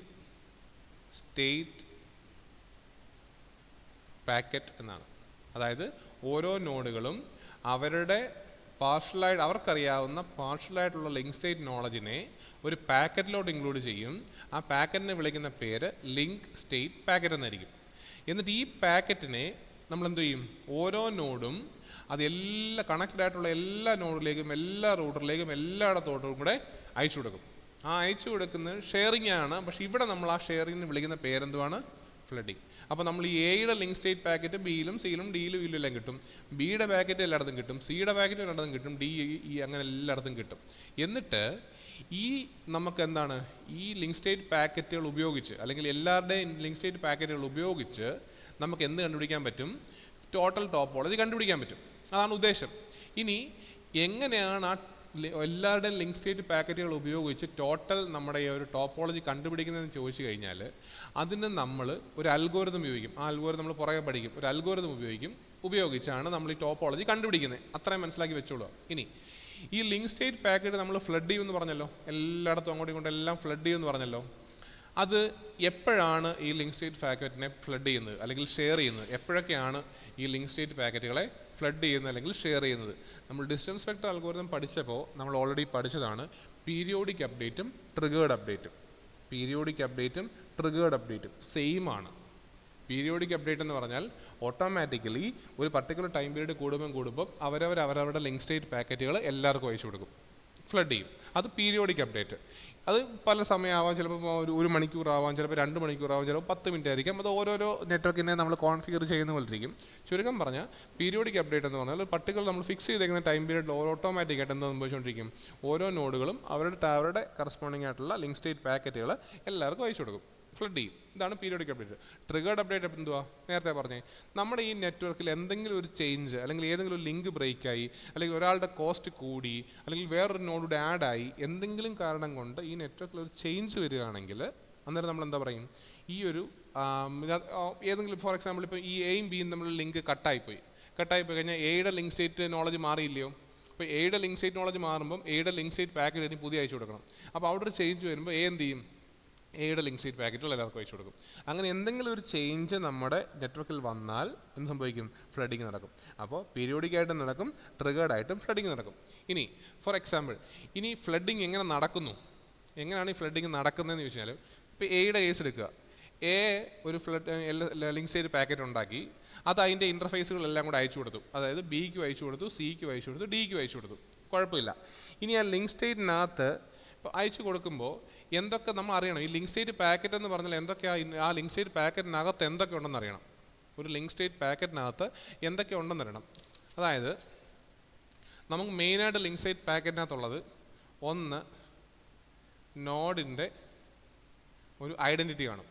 സ്റ്റേറ്റ് പാക്കറ്റ് എന്നാണ്. അതായത് ഓരോ നോഡുകളും അവരുടെ അവർക്കറിയാവുന്ന പാർഷ്യലായിട്ടുള്ള ലിങ്ക് സ്റ്റേറ്റ് നോളജിനെ ഒരു പാക്കറ്റിലോട്ട് ഇൻക്ലൂഡ് ചെയ്യും. ആ പാക്കറ്റിനെ വിളിക്കുന്ന പേര് ലിങ്ക് സ്റ്റേറ്റ് പാക്കറ്റ് എന്നായിരിക്കും. എന്നിട്ട് ഈ പാക്കറ്റിനെ നമ്മൾ എന്ത് ചെയ്യും? ഓരോ നോഡും അതെല്ലാം കണക്റ്റഡ് ആയിട്ടുള്ള എല്ലാ നോഡിലേക്കും എല്ലാ റൂട്ടറിലേക്കും എല്ലായിടത്തോട്ടും കൂടെ അയച്ചു കൊടുക്കും. ആ അയച്ചു കൊടുക്കുന്നത് ഷെയറിംഗ് ആണ്. പക്ഷേ ഇവിടെ നമ്മൾ ആ ഷെയറിങ്ങിന് വിളിക്കുന്ന പേരെന്തുവാണ്? ഫ്ലഡിങ്. അപ്പോൾ നമ്മൾ ഈ എയുടെ ലിങ്ക് സ്റ്റേറ്റ് പാക്കറ്റ് ബിയിലും സിയിലും ഡിയിലും ഇല്ലും എല്ലാം കിട്ടും. ബിയുടെ പാക്കറ്റ് എല്ലായിടത്തും കിട്ടും, സിയുടെ പാക്കറ്റ് എല്ലായിടത്തും കിട്ടും, ഡി ഇ അങ്ങനെ എല്ലായിടത്തും കിട്ടും. എന്നിട്ട് ഈ നമുക്ക് എന്താണ് ഈ ലിങ്ക് സ്റ്റേറ്റ് പാക്കറ്റുകൾ ഉപയോഗിച്ച് അല്ലെങ്കിൽ എല്ലാവരുടെയും ലിങ്ക് സ്റ്റേറ്റ് പാക്കറ്റുകൾ ഉപയോഗിച്ച് നമുക്ക് എന്ത് കണ്ടുപിടിക്കാൻ പറ്റും? ടോട്ടൽ ടോപ്പോളജി കണ്ടുപിടിക്കാൻ പറ്റും. അതാണ് ഉദ്ദേശം. ഇനി എങ്ങനെയാണ് ആ എല്ലാവരുടെയും ലിങ്ക് സ്റ്റേറ്റ് പാക്കറ്റുകൾ ഉപയോഗിച്ച് ടോട്ടൽ നമ്മുടെ ഈ ഒരു ടോപ്പോളജി കണ്ടുപിടിക്കുന്നതെന്ന് ചോദിച്ചു കഴിഞ്ഞാൽ അതിന് നമ്മൾ ഒരു അൽഗോരിതം ഉപയോഗിക്കും. ആ അൽഗോരിതം നമ്മൾ പുറകെ പഠിക്കും. ഒരു അൽഗോരിതം ഉപയോഗിച്ചാണ് നമ്മൾ ഈ ടോപ്പോളജി കണ്ടുപിടിക്കുന്നത്. അത്രയും മനസ്സിലാക്കി വെച്ചോളൂ. ഇനി ഈ ലിങ്ക് സ്റ്റേറ്റ് പാക്കറ്റ് നമ്മൾ ഫ്ലഡ് ചെയ്യുമെന്ന് പറഞ്ഞല്ലോ, എല്ലായിടത്തും അങ്ങോട്ടും ഇങ്ങോട്ടും എല്ലാം ഫ്ലഡ് ചെയ്യുമെന്ന് പറഞ്ഞല്ലോ. അത് എപ്പോഴാണ് ഈ ലിങ്ക് സ്റ്റേറ്റ് പാക്കറ്റിനെ ഫ്ലഡ് ചെയ്യുന്നത് അല്ലെങ്കിൽ ഷെയർ ചെയ്യുന്നത്? എപ്പോഴൊക്കെയാണ് ഈ ലിങ്ക് സ്റ്റേറ്റ് പാക്കറ്റുകളെ ഫ്ലഡ് ചെയ്യുന്നത് അല്ലെങ്കിൽ ഷെയർ ചെയ്യുന്നത്? നമ്മൾ ഡിസ്റ്റൻസ് വെക്ടർ അൽഗോരിതം പഠിച്ചപ്പോൾ നമ്മൾ ഓൾറെഡി പഠിച്ചതാണ് പീരിയോഡിക് അപ്ഡേറ്റും ട്രിഗേർഡ് അപ്ഡേറ്റും. പീരിയോഡിക് അപ്ഡേറ്റും ട്രിഗേർഡ് അപ്ഡേറ്റും സെയിം ആണ്. പീരിയോഡിക് അപ്ഡേറ്റ് എന്ന് പറഞ്ഞാൽ ഓട്ടോമാറ്റിക്കലി ഒരു പർട്ടിക്കുലർ ടൈം പീരീഡ് കൂടുമ്പോൾ അവരവരുടെ ലിങ്ക് സ്റ്റേറ്റ് പാക്കറ്റുകൾ എല്ലാവർക്കും അയച്ചു കൊടുക്കും, ഫ്ലഡ് ചെയ്യും. അത് പീരിയോഡിക് അപ്ഡേറ്റ്. അത് പല സമയമാവാം, ചിലപ്പോൾ ഒരു മണിക്കൂറാവാം, ചിലപ്പോൾ 2 മണിക്കൂറാവാം, ചിലപ്പോൾ 10 മിനിറ്റ് ആയിരിക്കും. അത് ഓരോരോ നെറ്റ്വർക്കിനെ നമ്മൾ കോൺഫിഗർ ചെയ്യുന്ന പോലെ ഇരിക്കും. ചുരുക്കം പറഞ്ഞാൽ പീരിയോഡിക് അപ്ഡേറ്റ് എന്ന് പറഞ്ഞാൽ ഒരു പർട്ടിക്കുലർ നമ്മൾ ഫിക്സ് ചെയ്തേക്കുന്ന ടൈം പീരീഡിൽ ഓട്ടോമാറ്റിക്കായിട്ട് എന്താ സംഭവിച്ചുകൊണ്ടിരിക്കും? ഓരോ നോഡുകളും അവരുടെ കറസ്പോണ്ടിങ് ആയിട്ടുള്ള ലിങ്ക് സ്റ്റേറ്റ് പാക്കറ്റുകൾ എല്ലാവർക്കും അയച്ചു കൊടുക്കും, ഫ്ലഡ് ചെയ്യും. ഇതാണ് പീരിയോഡിക് അപ്ഡേറ്റ്. ട്രിഗേർഡ് അപ്ഡേറ്റ് എന്തുവാ? നേരത്തെ പറഞ്ഞേ, നമ്മുടെ ഈ നെറ്റ്വർക്കിൽ എന്തെങ്കിലും ഒരു ചേഞ്ച് അല്ലെങ്കിൽ ഏതെങ്കിലും ഒരു ലിങ്ക് ബ്രേക്കായി അല്ലെങ്കിൽ ഒരാളുടെ കോസ്റ്റ് കൂടി അല്ലെങ്കിൽ വേറൊരു നോഡൂടെ ആഡായി എന്തെങ്കിലും കാരണം കൊണ്ട് ഈ നെറ്റ്വർക്കിൽ ഒരു ചേഞ്ച് വരികയാണെങ്കിൽ അന്നേരം നമ്മൾ എന്താ പറയും? ഈ ഒരു ഏതെങ്കിലും ഫോർ എക്സാമ്പിൾ ഇപ്പോൾ ഈ എയും ബിയും തമ്മിലുള്ള ലിങ്ക് കട്ടായിപ്പോയി കഴിഞ്ഞാൽ എയുടെ ലിങ്ക് സ്റ്റേറ്റ് നോളജ് മാറിയില്ലയോ? അപ്പോൾ എയുടെ ലിങ്ക് സ്റ്റേറ്റ് നോളജ് മാറുമ്പം എയുടെ ലിങ്ക് സ്റ്റേറ്റ് പാക്കറ്റ് പുതിയ അയച്ചു കൊടുക്കണം. അപ്പോൾ അവിടെ ഒരു ചേഞ്ച് വരുമ്പോൾ എന്ത് ചെയ്യും? എയുടെ ലിങ്ക് സ്റ്റേറ്റ് പാക്കറ്റുകൾ എല്ലാവർക്കും അയച്ചു കൊടുക്കും. അങ്ങനെ എന്തെങ്കിലും ഒരു ചേഞ്ച് നമ്മുടെ നെറ്റ്വർക്കിൽ വന്നാൽ എന്ത് സംഭവിക്കും? ഫ്ലഡിങ് നടക്കും. അപ്പോൾ പീരിയോഡിക് ആയിട്ടും നടക്കും, ട്രിഗേർഡ് ആയിട്ടും ഫ്ലഡിങ് നടക്കും. ഇനി ഫോർ എക്സാമ്പിൾ, ഇനി ഫ്ലഡിങ് എങ്ങനെ നടക്കുന്നു? എങ്ങനെയാണ് ഈ ഫ്ലഡിങ് നടക്കുന്നതെന്ന് ചോദിച്ചാൽ, ഇപ്പോൾ എയുടെ കേസ് എടുക്കുക. എ ഒരു ലിങ്ക് സ്റ്റേറ്റ് പാക്കറ്റ് ഉണ്ടാക്കി, അത് അതിൻ്റെ ഇൻ്റർഫേസുകളെല്ലാം കൂടെ അയച്ചു കൊടുത്തു. അതായത് ബിക്കും അയച്ചു കൊടുത്തു, സിക്കും അയച്ചു കൊടുത്തു, ഡിക്കും അയച്ചു കൊടുത്തു. കുഴപ്പമില്ല. ഇനി ആ ലിങ്ക് സ്റ്റേറ്റിനകത്ത് ഇപ്പോൾ അയച്ചു കൊടുക്കുമ്പോൾ എന്തൊക്കെ നമ്മൾ അറിയണം? ഈ ലിങ്ക് സ്റ്റേറ്റ് പാക്കറ്റ് എന്ന് പറഞ്ഞാൽ എന്തൊക്കെയാണ്? ആ ലിങ്ക് സ്റ്റേറ്റ് പാക്കറ്റിനകത്ത് എന്തൊക്കെ ഉണ്ടെന്ന് അറിയണം. ഒരു ലിങ്ക് സ്റ്റേറ്റ് പാക്കറ്റിനകത്ത് എന്തൊക്കെ ഉണ്ടെന്ന് അറിയണം. അതായത് നമുക്ക് മെയിനായിട്ട് ലിങ്ക് സ്റ്റേറ്റ് പാക്കറ്റിനകത്തുള്ളത് ഒന്ന്, നോഡിൻ്റെ ഒരു ഐഡൻറ്റിറ്റി കാണും.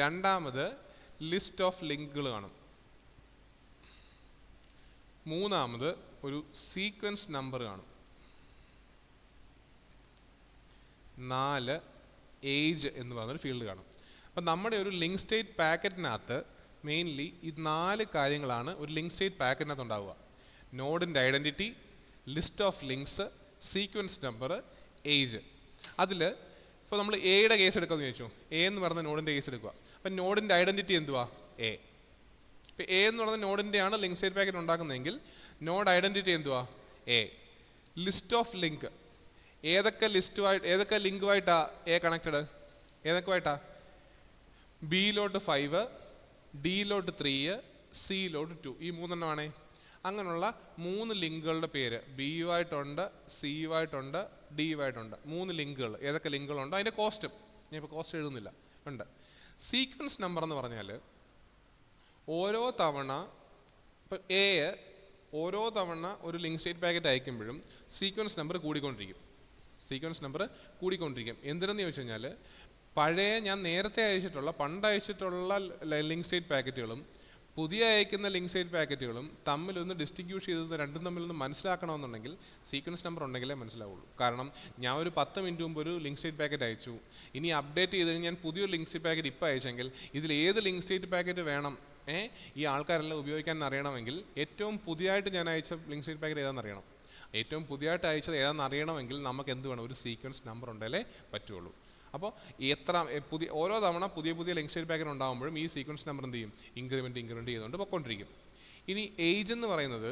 രണ്ടാമത് ലിസ്റ്റ് ഓഫ് ലിങ്കുകൾ കാണും. മൂന്നാമത് ഒരു സീക്വൻസ് നമ്പർ കാണും. 4 ഏജ് എന്ന് പറഞ്ഞൊരു ഫീൽഡ് കാണും. അപ്പം നമ്മുടെ ഒരു ലിങ്ക് സ്റ്റേറ്റ് പാക്കറ്റിനകത്ത് മെയിൻലി ഈ 4 കാര്യങ്ങളാണ് ഒരു ലിങ്ക് സ്റ്റേറ്റ് പാക്കറ്റിനകത്ത് ഉണ്ടാവുക. നോഡിൻ്റെ identity, list of links, sequence number, age. അതിൽ ഇപ്പോൾ നമ്മൾ എയുടെ കേസ് എടുക്കാമെന്ന് ചോദിച്ചു. എ എന്ന് പറഞ്ഞ നോഡിൻ്റെ കേസ് എടുക്കുക. അപ്പം നോഡിൻ്റെ ഐഡൻറ്റിറ്റി എന്തുവാ? എ. ഇപ്പോൾ എ എന്ന് പറയുന്ന നോഡിൻ്റെയാണ് ലിങ്ക് സ്റ്റേറ്റ് പാക്കറ്റ് ഉണ്ടാക്കുന്നതെങ്കിൽ നോഡ് ഐഡൻറ്റിറ്റി എന്തുവാ? എ. ലിസ്റ്റ് ഓഫ് ലിങ്ക്, ഏതൊക്കെ ലിങ്കുമായിട്ടാണ് എ കണക്റ്റഡ്? ഏതൊക്കെയായിട്ടാ? ബിയിലോട്ട് 5, ഡിയിലോട്ട് 3, സിയിലോട്ട് 2. ഈ 3 എണ്ണമാണേ. അങ്ങനെയുള്ള 3 ലിങ്കുകളുടെ പേര് ബിയുമായിട്ടുണ്ട്, സിയുമായിട്ടുണ്ട്, ഡിയുമായിട്ടുണ്ട്. 3 ലിങ്കുകൾ. ഏതൊക്കെ ലിങ്കുകളുണ്ടോ അതിൻ്റെ കോസ്റ്റും ഞാൻ ഇപ്പോൾ കോസ്റ്റ് എഴുതുന്നില്ല, ഉണ്ട്. സീക്വൻസ് നമ്പർ എന്ന് പറഞ്ഞാൽ ഓരോ തവണ ഇപ്പോൾ എ ഓരോ തവണ ഒരു ലിങ്ക് സ്റ്റേറ്റ് പാക്കറ്റ് അയക്കുമ്പോഴും സീക്വൻസ് നമ്പർ കൂടിക്കൊണ്ടിരിക്കും. എന്തിനെന്ന് ചോദിച്ചു കഴിഞ്ഞാൽ, പഴയ ഞാൻ നേരത്തെ പണ്ട് അയച്ചിട്ടുള്ള ലിങ്ക് സ്റ്റേറ്റ് പാക്കറ്റുകളും പുതിയ അയക്കുന്ന ലിങ്ക് സ്റ്റേറ്റ് പാക്കറ്റുകളും തമ്മിലൊന്ന് ഡിസ്റ്റിങ്ക്യൂഷ് ചെയ്ത് രണ്ടും തമ്മിലൊന്ന് മനസ്സിലാക്കണമെന്നുണ്ടെങ്കിൽ സീക്വൻസ് നമ്പർ ഉണ്ടെങ്കിലേ മനസ്സിലാവുള്ളൂ. കാരണം ഞാൻ ഒരു 10 മിനിറ്റ് മുമ്പ് ഒരു ലിങ്ക് സ്റ്റേറ്റ് പാക്കറ്റ് അയച്ചു, ഇനി അപ്ഡേറ്റ് ചെയ്ത് ഞാൻ പുതിയൊരു ലിങ്ക് സ്റ്റേറ്റ് പാക്കറ്റ് ഇപ്പോൾ അയച്ചെങ്കിൽ ഇതിൽ ഏത് ലിങ്ക് സ്റ്റേറ്റ് പാക്കറ്റ് വേണം ഈ ആൾക്കാരെല്ലാം ഉപയോഗിക്കാൻ അറിയണമെങ്കിൽ ഏറ്റവും പുതിയതായിട്ട് ഞാൻ അയച്ച ലിങ്ക് സ്റ്റേറ്റ് പാക്കറ്റ് ഏതാണെന്ന് അറിയണം. ഏറ്റവും പുതിയതായിട്ട് അയച്ചത് ഏതാണെന്ന് അറിയണമെങ്കിൽ നമുക്ക് എന്ത് വേണം? ഒരു സീക്വൻസ് നമ്പർ ഉണ്ടെങ്കിലേ പറ്റുള്ളൂ. അപ്പോൾ ഓരോ തവണ പുതിയ ലിങ്ക് സ്റ്റേറ്റ് പാക്കറ്റ് ഉണ്ടാകുമ്പോഴും ഈ സീക്വൻസ് നമ്പർ എന്ത് ചെയ്യും? ഇൻക്രിമെൻറ്റ് ചെയ്തുകൊണ്ട് പൊയ്ക്കൊണ്ടിരിക്കും. ഇനി ഏജ് എന്ന് പറയുന്നത്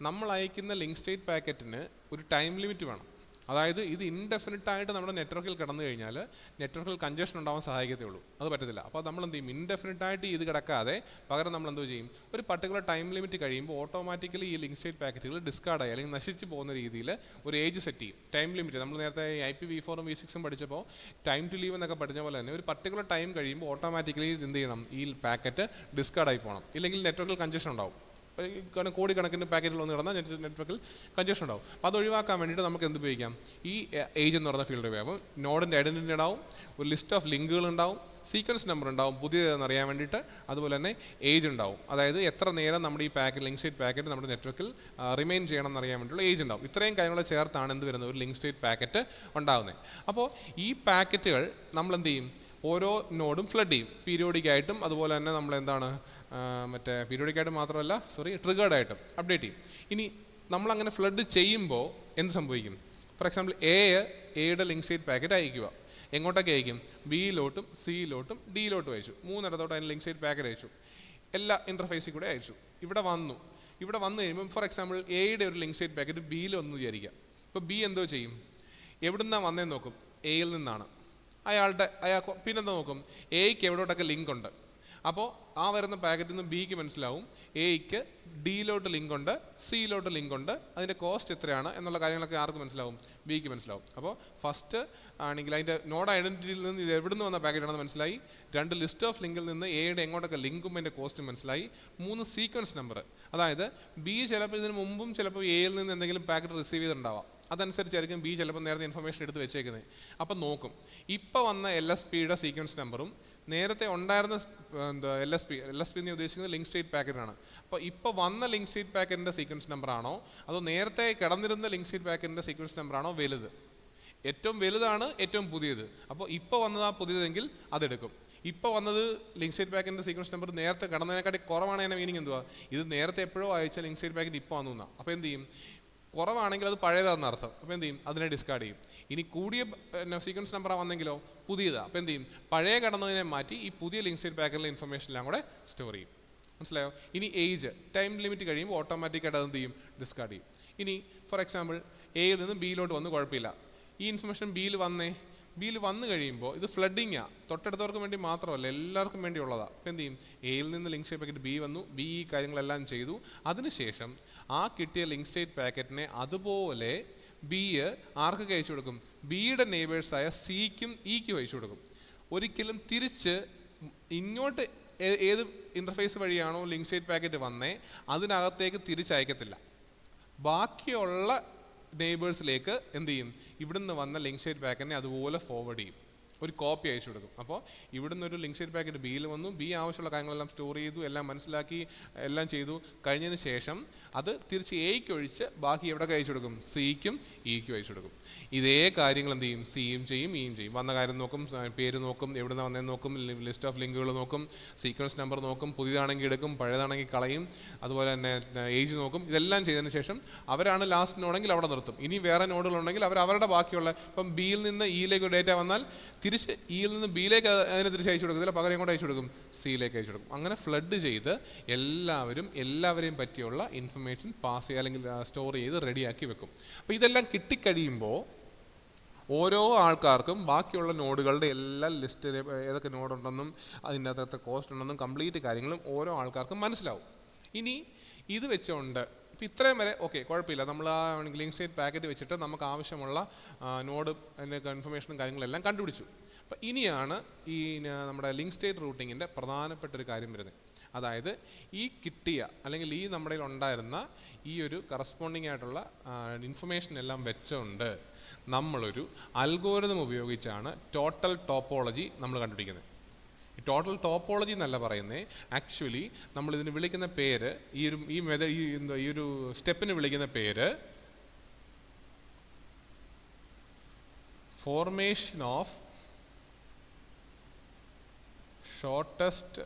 നമ്മൾ അയക്കുന്ന ലിങ്ക് സ്റ്റേറ്റ് പാക്കറ്റിന് ഒരു ടൈം ലിമിറ്റ് വേണം. അതായത് ഇത് ഇൻഡെഫിനിറ്റായിട്ട് നമ്മുടെ നെറ്റ്വർക്കിൽ കിടന്നു കഴിഞ്ഞാൽ നെറ്റ്വർക്കിൽ കൺജഷൻ ഉണ്ടാവാൻ സഹായിക്കത്തേ ഉള്ളൂ. അത് പറ്റത്തില്ല. അപ്പോൾ നമ്മൾ എന്ത് ചെയ്യും? ഇൻഡെഫിനിറ്റായിട്ട് ഇത് കിടക്കാതെ പകരം നമ്മൾ എന്തോ ചെയ്യും? ഒരു പർട്ടിക്കുലർ ടൈം ലിമിറ്റ് കഴിയുമ്പോൾ ഓട്ടോമാറ്റിക്കലി ഈ ലിങ്ക് സ്റ്റേറ്റ് പാക്കറ്റുകൾ ഡിസ്കാർഡായി അല്ലെങ്കിൽ നശിച്ചു പോകുന്ന രീതിയിൽ ഒരു ഏജ് സെറ്റ് ചെയ്യും. ടൈം ലിമിറ്റ് നമ്മൾ നേരത്തെ IPv4 v6 പഠിച്ചപ്പോൾ ടൈം ടു ലീവ് എന്നൊക്കെ പഠിച്ച പോലെ തന്നെ ഒരു പർട്ടിക്കുലർ ടൈം കഴിയുമ്പോൾ ഓട്ടോമാറ്റിക്കലി എന്ത് ചെയ്യണം? ഈ പാക്കറ്റ് ഡിസ്കാർഡായി പോകണം. ഇല്ലെങ്കിൽ നെറ്റ്വർക്കിൽ കൺജഷൻ ഉണ്ടാവും. കോടിക്കണക്കിന് പാക്കറ്റുകൾ വന്ന് കിടന്നാൽ നെറ്റ്വർക്കിൽ കൺജഷൻ ഉണ്ടാവും. അപ്പോൾ അത് ഒഴിവാക്കാൻ വേണ്ടിയിട്ട് നമുക്ക് എന്ത് ഉപയോഗിക്കാം? ഈ ഏജ് എന്ന് പറയുന്ന ഫീൽഡ് ഉപയോഗിക്കാം. നോഡിൻ്റെ ഐഡൻറ്റിറ്റി ഉണ്ടാവും, ഒരു ലിസ്റ്റ് ഓഫ് ലിങ്കുകൾ ഉണ്ടാവും, സീക്വൻസ് നമ്പർ ഉണ്ടാവും പുതിയതെന്ന് അറിയാൻ വേണ്ടിയിട്ട്, അതുപോലെ തന്നെ ഏജ് ഉണ്ടാവും, അതായത് എത്ര നേരം നമ്മുടെ ഈ പാക്കറ്റ് ലിങ്ക് സ്റ്റേറ്റ് പാക്കറ്റ് നമ്മുടെ നെറ്റ്വർക്കിൽ റിമെയിൻ ചെയ്യണം എന്നറിയാൻ വേണ്ടിയിട്ടുള്ള ഏജ് ഉണ്ടാവും. ഇത്രയും കാര്യങ്ങൾ ചേർത്താണ് എന്ത് വരുന്നത്, ഒരു ലിങ്ക് സ്റ്റേറ്റ് പാക്കറ്റ് ഉണ്ടാകുന്നത്. അപ്പോൾ ഈ പാക്കറ്റുകൾ നമ്മൾ എന്ത് ചെയ്യും, ഓരോ നോഡും ഫ്ലഡ് ചെയ്യും പീരിയോഡിക്കായിട്ടും, അതുപോലെ തന്നെ നമ്മൾ എന്താണ് മറ്റേ പീരിയോഡിക്കായിട്ട് മാത്രമല്ല ട്രിഗേർഡായിട്ടും അപ്ഡേറ്റ് ചെയ്യും. ഇനി നമ്മളങ്ങനെ ഫ്ലഡ് ചെയ്യുമ്പോൾ എന്ത് സംഭവിക്കും? ഫോർ എക്സാമ്പിൾ എയുടെ ലിങ്ക് സ്റ്റേറ്റ് പാക്കറ്റ് അയക്കുക. എങ്ങോട്ടൊക്കെ അയക്കും? ബിയിലോട്ടും സിയിലോട്ടും ഡിയിലോട്ടും അയച്ചു. മൂന്നിടത്തോട്ട് അതിന് ലിങ്ക് സ്റ്റേറ്റ് പാക്കറ്റ് അയച്ചു. എല്ലാ ഇൻ്റർഫേസിൽ കൂടെ അയച്ചു. ഇവിടെ വന്നു കഴിയുമ്പം ഫോർ എക്സാമ്പിൾ എയുടെ ഒരു ലിങ്ക് സ്റ്റേറ്റ് പാക്കറ്റ് ബിയിൽ വന്നു വിചാരിക്കുക. ഇപ്പോൾ ബി എന്തോ ചെയ്യും? എവിടുന്നാണ് വന്നതെന്ന് നോക്കും, എയിൽ നിന്നാണ്. അയാൾ പിന്നെന്താ നോക്കും, എയ്ക്ക് എവിടോട്ടൊക്കെ ലിങ്ക് ഉണ്ട്. അപ്പോൾ ആ വരുന്ന പാക്കറ്റിൽ നിന്ന് ബിക്ക് മനസ്സിലാവും എയ്ക്ക് ഡിയിലോട്ട് ലിങ്ക് ഉണ്ട്, സിയിലോട്ട് ലിങ്ക് ഉണ്ട്, അതിൻ്റെ കോസ്റ്റ് എത്രയാണ് എന്നുള്ള കാര്യങ്ങളൊക്കെ ആർക്ക് മനസ്സിലാവും? ബിക്ക് മനസ്സിലാവും. അപ്പോൾ ഫസ്റ്റ് ആണെങ്കിൽ അതിൻ്റെ നോഡ് ഐഡൻറ്റിറ്റിയിൽ നിന്ന് ഇത് എവിടെ നിന്ന് വന്ന പാക്കറ്റാണെന്ന് മനസ്സിലായി. 2 ലിസ്റ്റ് ഓഫ് ലിങ്കിൽ നിന്ന് എയുടെ എങ്ങോട്ടൊക്കെ ലിങ്കും അതിൻ്റെ കോസ്റ്റും മനസ്സിലായി. 3 സീക്വൻസ് നമ്പർ, അതായത് ബി ചിലപ്പോൾ ഇതിന് മുമ്പും ചിലപ്പോൾ എയിൽ നിന്ന് എന്തെങ്കിലും പാക്കറ്റ് റിസീവ് ചെയ്തിട്ടുണ്ടാവാം. അതനുസരിച്ചായിരിക്കും ബി ചിലപ്പോൾ നേരത്തെ ഇൻഫർമേഷൻ എടുത്ത് വെച്ചേക്കുന്നത്. അപ്പം നോക്കും ഇപ്പോൾ വന്ന LSPയുടെ സീക്വൻസ് നമ്പറും നേരത്തെ ഉണ്ടായിരുന്ന LSP എന്ന് ഉദ്ദേശിക്കുന്നത് ലിങ്ക് സ്റ്റേറ്റ് പാക്കറ്റാണ്. അപ്പോൾ ഇപ്പോൾ വന്ന ലിങ്ക് സ്റ്റേറ്റ് പാക്കറ്റിൻ്റെ സീക്വൻസ് നമ്പറാണോ അതോ നേരത്തെ കിടന്നിരുന്ന ലിങ്ക് സ്റ്റേറ്റ് പാക്കറ്റിൻ്റെ സീക്വൻസ് നമ്പറാണോ വലുത്? ഏറ്റവും വലുതാണ് ഏറ്റവും പുതിയത്. അപ്പോൾ ഇപ്പോൾ വന്നതാണ് പുതിയതെങ്കിൽ അതെടുക്കും. ഇപ്പോൾ വന്നത് ലിങ്ക് സ്റ്റേറ്റ് പാക്കറ്റിൻ്റെ സീക്വൻസ് നമ്പർ നേരത്തെ കിടന്നതിനെക്കാട്ടി കുറവാണ്. അതിൻ്റെ മീനിങ് എന്തുവാ? ഇത് നേരത്തെ എപ്പോഴോ അയച്ച ലിങ്ക് സ്റ്റേറ്റ് പാക്കറ്റ് ഇപ്പോൾ വന്നു എന്നാണ്. അപ്പോൾ എന്ത് ചെയ്യും? കുറവാണെങ്കിൽ അത് പഴയതാണെന്ന് അർത്ഥം. അപ്പോൾ എന്ത് ചെയ്യും? അതിനെ ഡിസ്കാർഡ് ചെയ്യും. ഇനി കൂടിയ സീക്വൻസ് നമ്പറാണ് വന്നെങ്കിലോ പുതിയതാണ്. അപ്പോൾ എന്ത് ചെയ്യും? പഴയ കടന്നതിനെ മാറ്റി ഈ പുതിയ ലിങ്ക് സ്റ്റേറ്റ് പാക്കറ്റിലെ ഇൻഫർമേഷൻ എല്ലാം കൂടെ സ്റ്റോർ ചെയ്യും. മനസ്സിലായോ? ഇനി ഏജ് ടൈം ലിമിറ്റ് കഴിയുമ്പോൾ ഓട്ടോമാറ്റിക്കായിട്ട് അത് എന്ത് ചെയ്യും? ഡിസ്കാർഡ് ചെയ്യും. ഇനി ഫോർ എക്സാമ്പിൾ എയിൽ നിന്ന് ബിയിലോട്ട് വന്ന് കുഴപ്പമില്ല, ഈ ഇൻഫർമേഷൻ ബിയിൽ വന്നു കഴിയുമ്പോൾ ഇത് ഫ്ലഡിങ്ങാണ്. തൊട്ടടുത്തവർക്ക് വേണ്ടി മാത്രമല്ല, എല്ലാവർക്കും വേണ്ടി ഉള്ളതാണ്. അപ്പോൾ എന്ത് ചെയ്യും? എയിൽ നിന്ന് ലിങ്ക് സ്റ്റേറ്റ് പാക്കറ്റ് ബി വന്നു, ബി ഈ കാര്യങ്ങളെല്ലാം ചെയ്തു. അതിനുശേഷം ആ കിട്ടിയ ലിങ്ക് സ്റ്റേറ്റ് പാക്കറ്റിനെ അതുപോലെ ബി ആർക്കൊക്കെ അയച്ചു കൊടുക്കും? ബിയുടെ നെയ്ബേഴ്സായ സിക്കും ഇക്കും അയച്ചു കൊടുക്കും. ഒരിക്കലും തിരിച്ച് ഇങ്ങോട്ട് ഏത് ഇൻ്റർഫേസ് വഴിയാണോ ലിങ്ക് സ്റ്റേറ്റ് പാക്കറ്റ് വന്നേ അതിനകത്തേക്ക് തിരിച്ചയക്കത്തില്ല. ബാക്കിയുള്ള നെയ്ബേഴ്സിലേക്ക് എന്ത് ചെയ്യും? ഇവിടുന്ന് വന്ന ലിങ്ക് സ്റ്റേറ്റ് പാക്കറ്റിനെ അതുപോലെ ഫോർവേഡ് ചെയ്യും, ഒരു കോപ്പി അയച്ചു കൊടുക്കും. അപ്പോൾ ഇവിടുന്ന് ഒരു ലിങ്ക് സ്റ്റേറ്റ് പാക്കറ്റ് ബിയിൽ വന്നു, ബി ആവശ്യമുള്ള കാര്യങ്ങളെല്ലാം സ്റ്റോർ ചെയ്തു, എല്ലാം മനസ്സിലാക്കി എല്ലാം ചെയ്തു കഴിഞ്ഞതിന് ശേഷം അത് തിരിച്ച് എയ്ക്ക് ഒഴിച്ച് ബാക്കി എവിടെയൊക്കെ അയച്ചു കൊടുക്കും? സിക്കും ഇക്കും അയച്ചു കൊടുക്കും. ഇതേ കാര്യങ്ങൾ എന്ത് ചെയ്യും? സിയും ചെയ്യും ഇയും ചെയ്യും. വന്ന കാര്യം നോക്കും, പേര് നോക്കും, എവിടെ നിന്ന് വന്നതെന്ന് നോക്കും, ലിസ്റ്റ് ഓഫ് ലിങ്കുകൾ നോക്കും, സീക്വൻസ് നമ്പർ നോക്കും, പുതിയതാണെങ്കിൽ എടുക്കും, പഴയതാണെങ്കിൽ കളയും, അതുപോലെ തന്നെ ഏജ് നോക്കും. ഇതെല്ലാം ചെയ്തതിന് ശേഷം അവരാണ് ലാസ്റ്റ് നോഡെങ്കിൽ അവിടെ നിർത്തും. ഇനി വേറെ നോഡുകളുണ്ടെങ്കിൽ അവരുടെ ബാക്കിയുള്ള, ഇപ്പം ബിയിൽ നിന്ന് ഇയിലേക്ക് ഡേറ്റ വന്നാൽ തിരിച്ച് ഇയിൽ നിന്ന് ബിയിലേക്ക് അതിനെ തിരിച്ച് അയച്ചു കൊടുക്കത്തില്ല, പകരം എങ്ങോട്ട് അയച്ചു കൊടുക്കും? സിയിലേക്ക് അയച്ചു കൊടുക്കും. അങ്ങനെ ഫ്ലഡ് ചെയ്ത് എല്ലാവരെയും പറ്റിയുള്ള ഇൻഫർമേഷൻ പാസ് ചെയ്യുക അല്ലെങ്കിൽ സ്റ്റോർ ചെയ്ത് റെഡിയാക്കി വെക്കും. അപ്പോൾ ഇതെല്ലാം കിട്ടിക്കഴിയുമ്പോൾ ഓരോ ആൾക്കാർക്കും ബാക്കിയുള്ള നോഡുകളുടെ എല്ലാ ലിസ്റ്റിൽ ഏതൊക്കെ നോഡുണ്ടെന്നും അതിൻ്റെ അകത്തെ കോസ്റ്റ് ഉണ്ടെന്നും കംപ്ലീറ്റ് കാര്യങ്ങളും ഓരോ ആൾക്കാർക്കും മനസ്സിലാവും. ഇനി ഇത് വെച്ചുകൊണ്ട് ഇപ്പോൾ ഇത്രയും വരെ ഓക്കെ, കുഴപ്പമില്ല. നമ്മൾ ആ ലിങ്ക് സ്റ്റേറ്റ് പാക്കറ്റ് വെച്ചിട്ട് നമുക്ക് ആവശ്യമുള്ള നോഡ് അതിൻ്റെ ഇൻഫർമേഷനും കാര്യങ്ങളെല്ലാം കണ്ടുപിടിച്ചു. അപ്പോൾ ഇനിയാണ് ഈ നമ്മുടെ ലിങ്ക് സ്റ്റേറ്റ് റൂട്ടിങ്ങിൻ്റെ പ്രധാനപ്പെട്ട ഒരു കാര്യം വരുന്നത്. അതായത് ഈ കിട്ടിയ അല്ലെങ്കിൽ ഈ നമ്മുടെ ഉണ്ടായിരുന്ന ഈ ഒരു കറസ്പോണ്ടിങ് ആയിട്ടുള്ള ഇൻഫർമേഷൻ എല്ലാം വെച്ചുകൊണ്ട് നമ്മളൊരു അൽഗോരിതം ഉപയോഗിച്ചാണ് ടോട്ടൽ ടോപ്പോളജി നമ്മൾ കണ്ടുപിടിക്കുന്നത്. ഈ ടോട്ടൽ ടോപ്പോളജി എന്നല്ല പറയുന്നത്, ആക്ച്വലി നമ്മളിതിന് വിളിക്കുന്ന പേര്, ഈ ഒരു സ്റ്റെപ്പിന് വിളിക്കുന്ന പേര് formation of shortest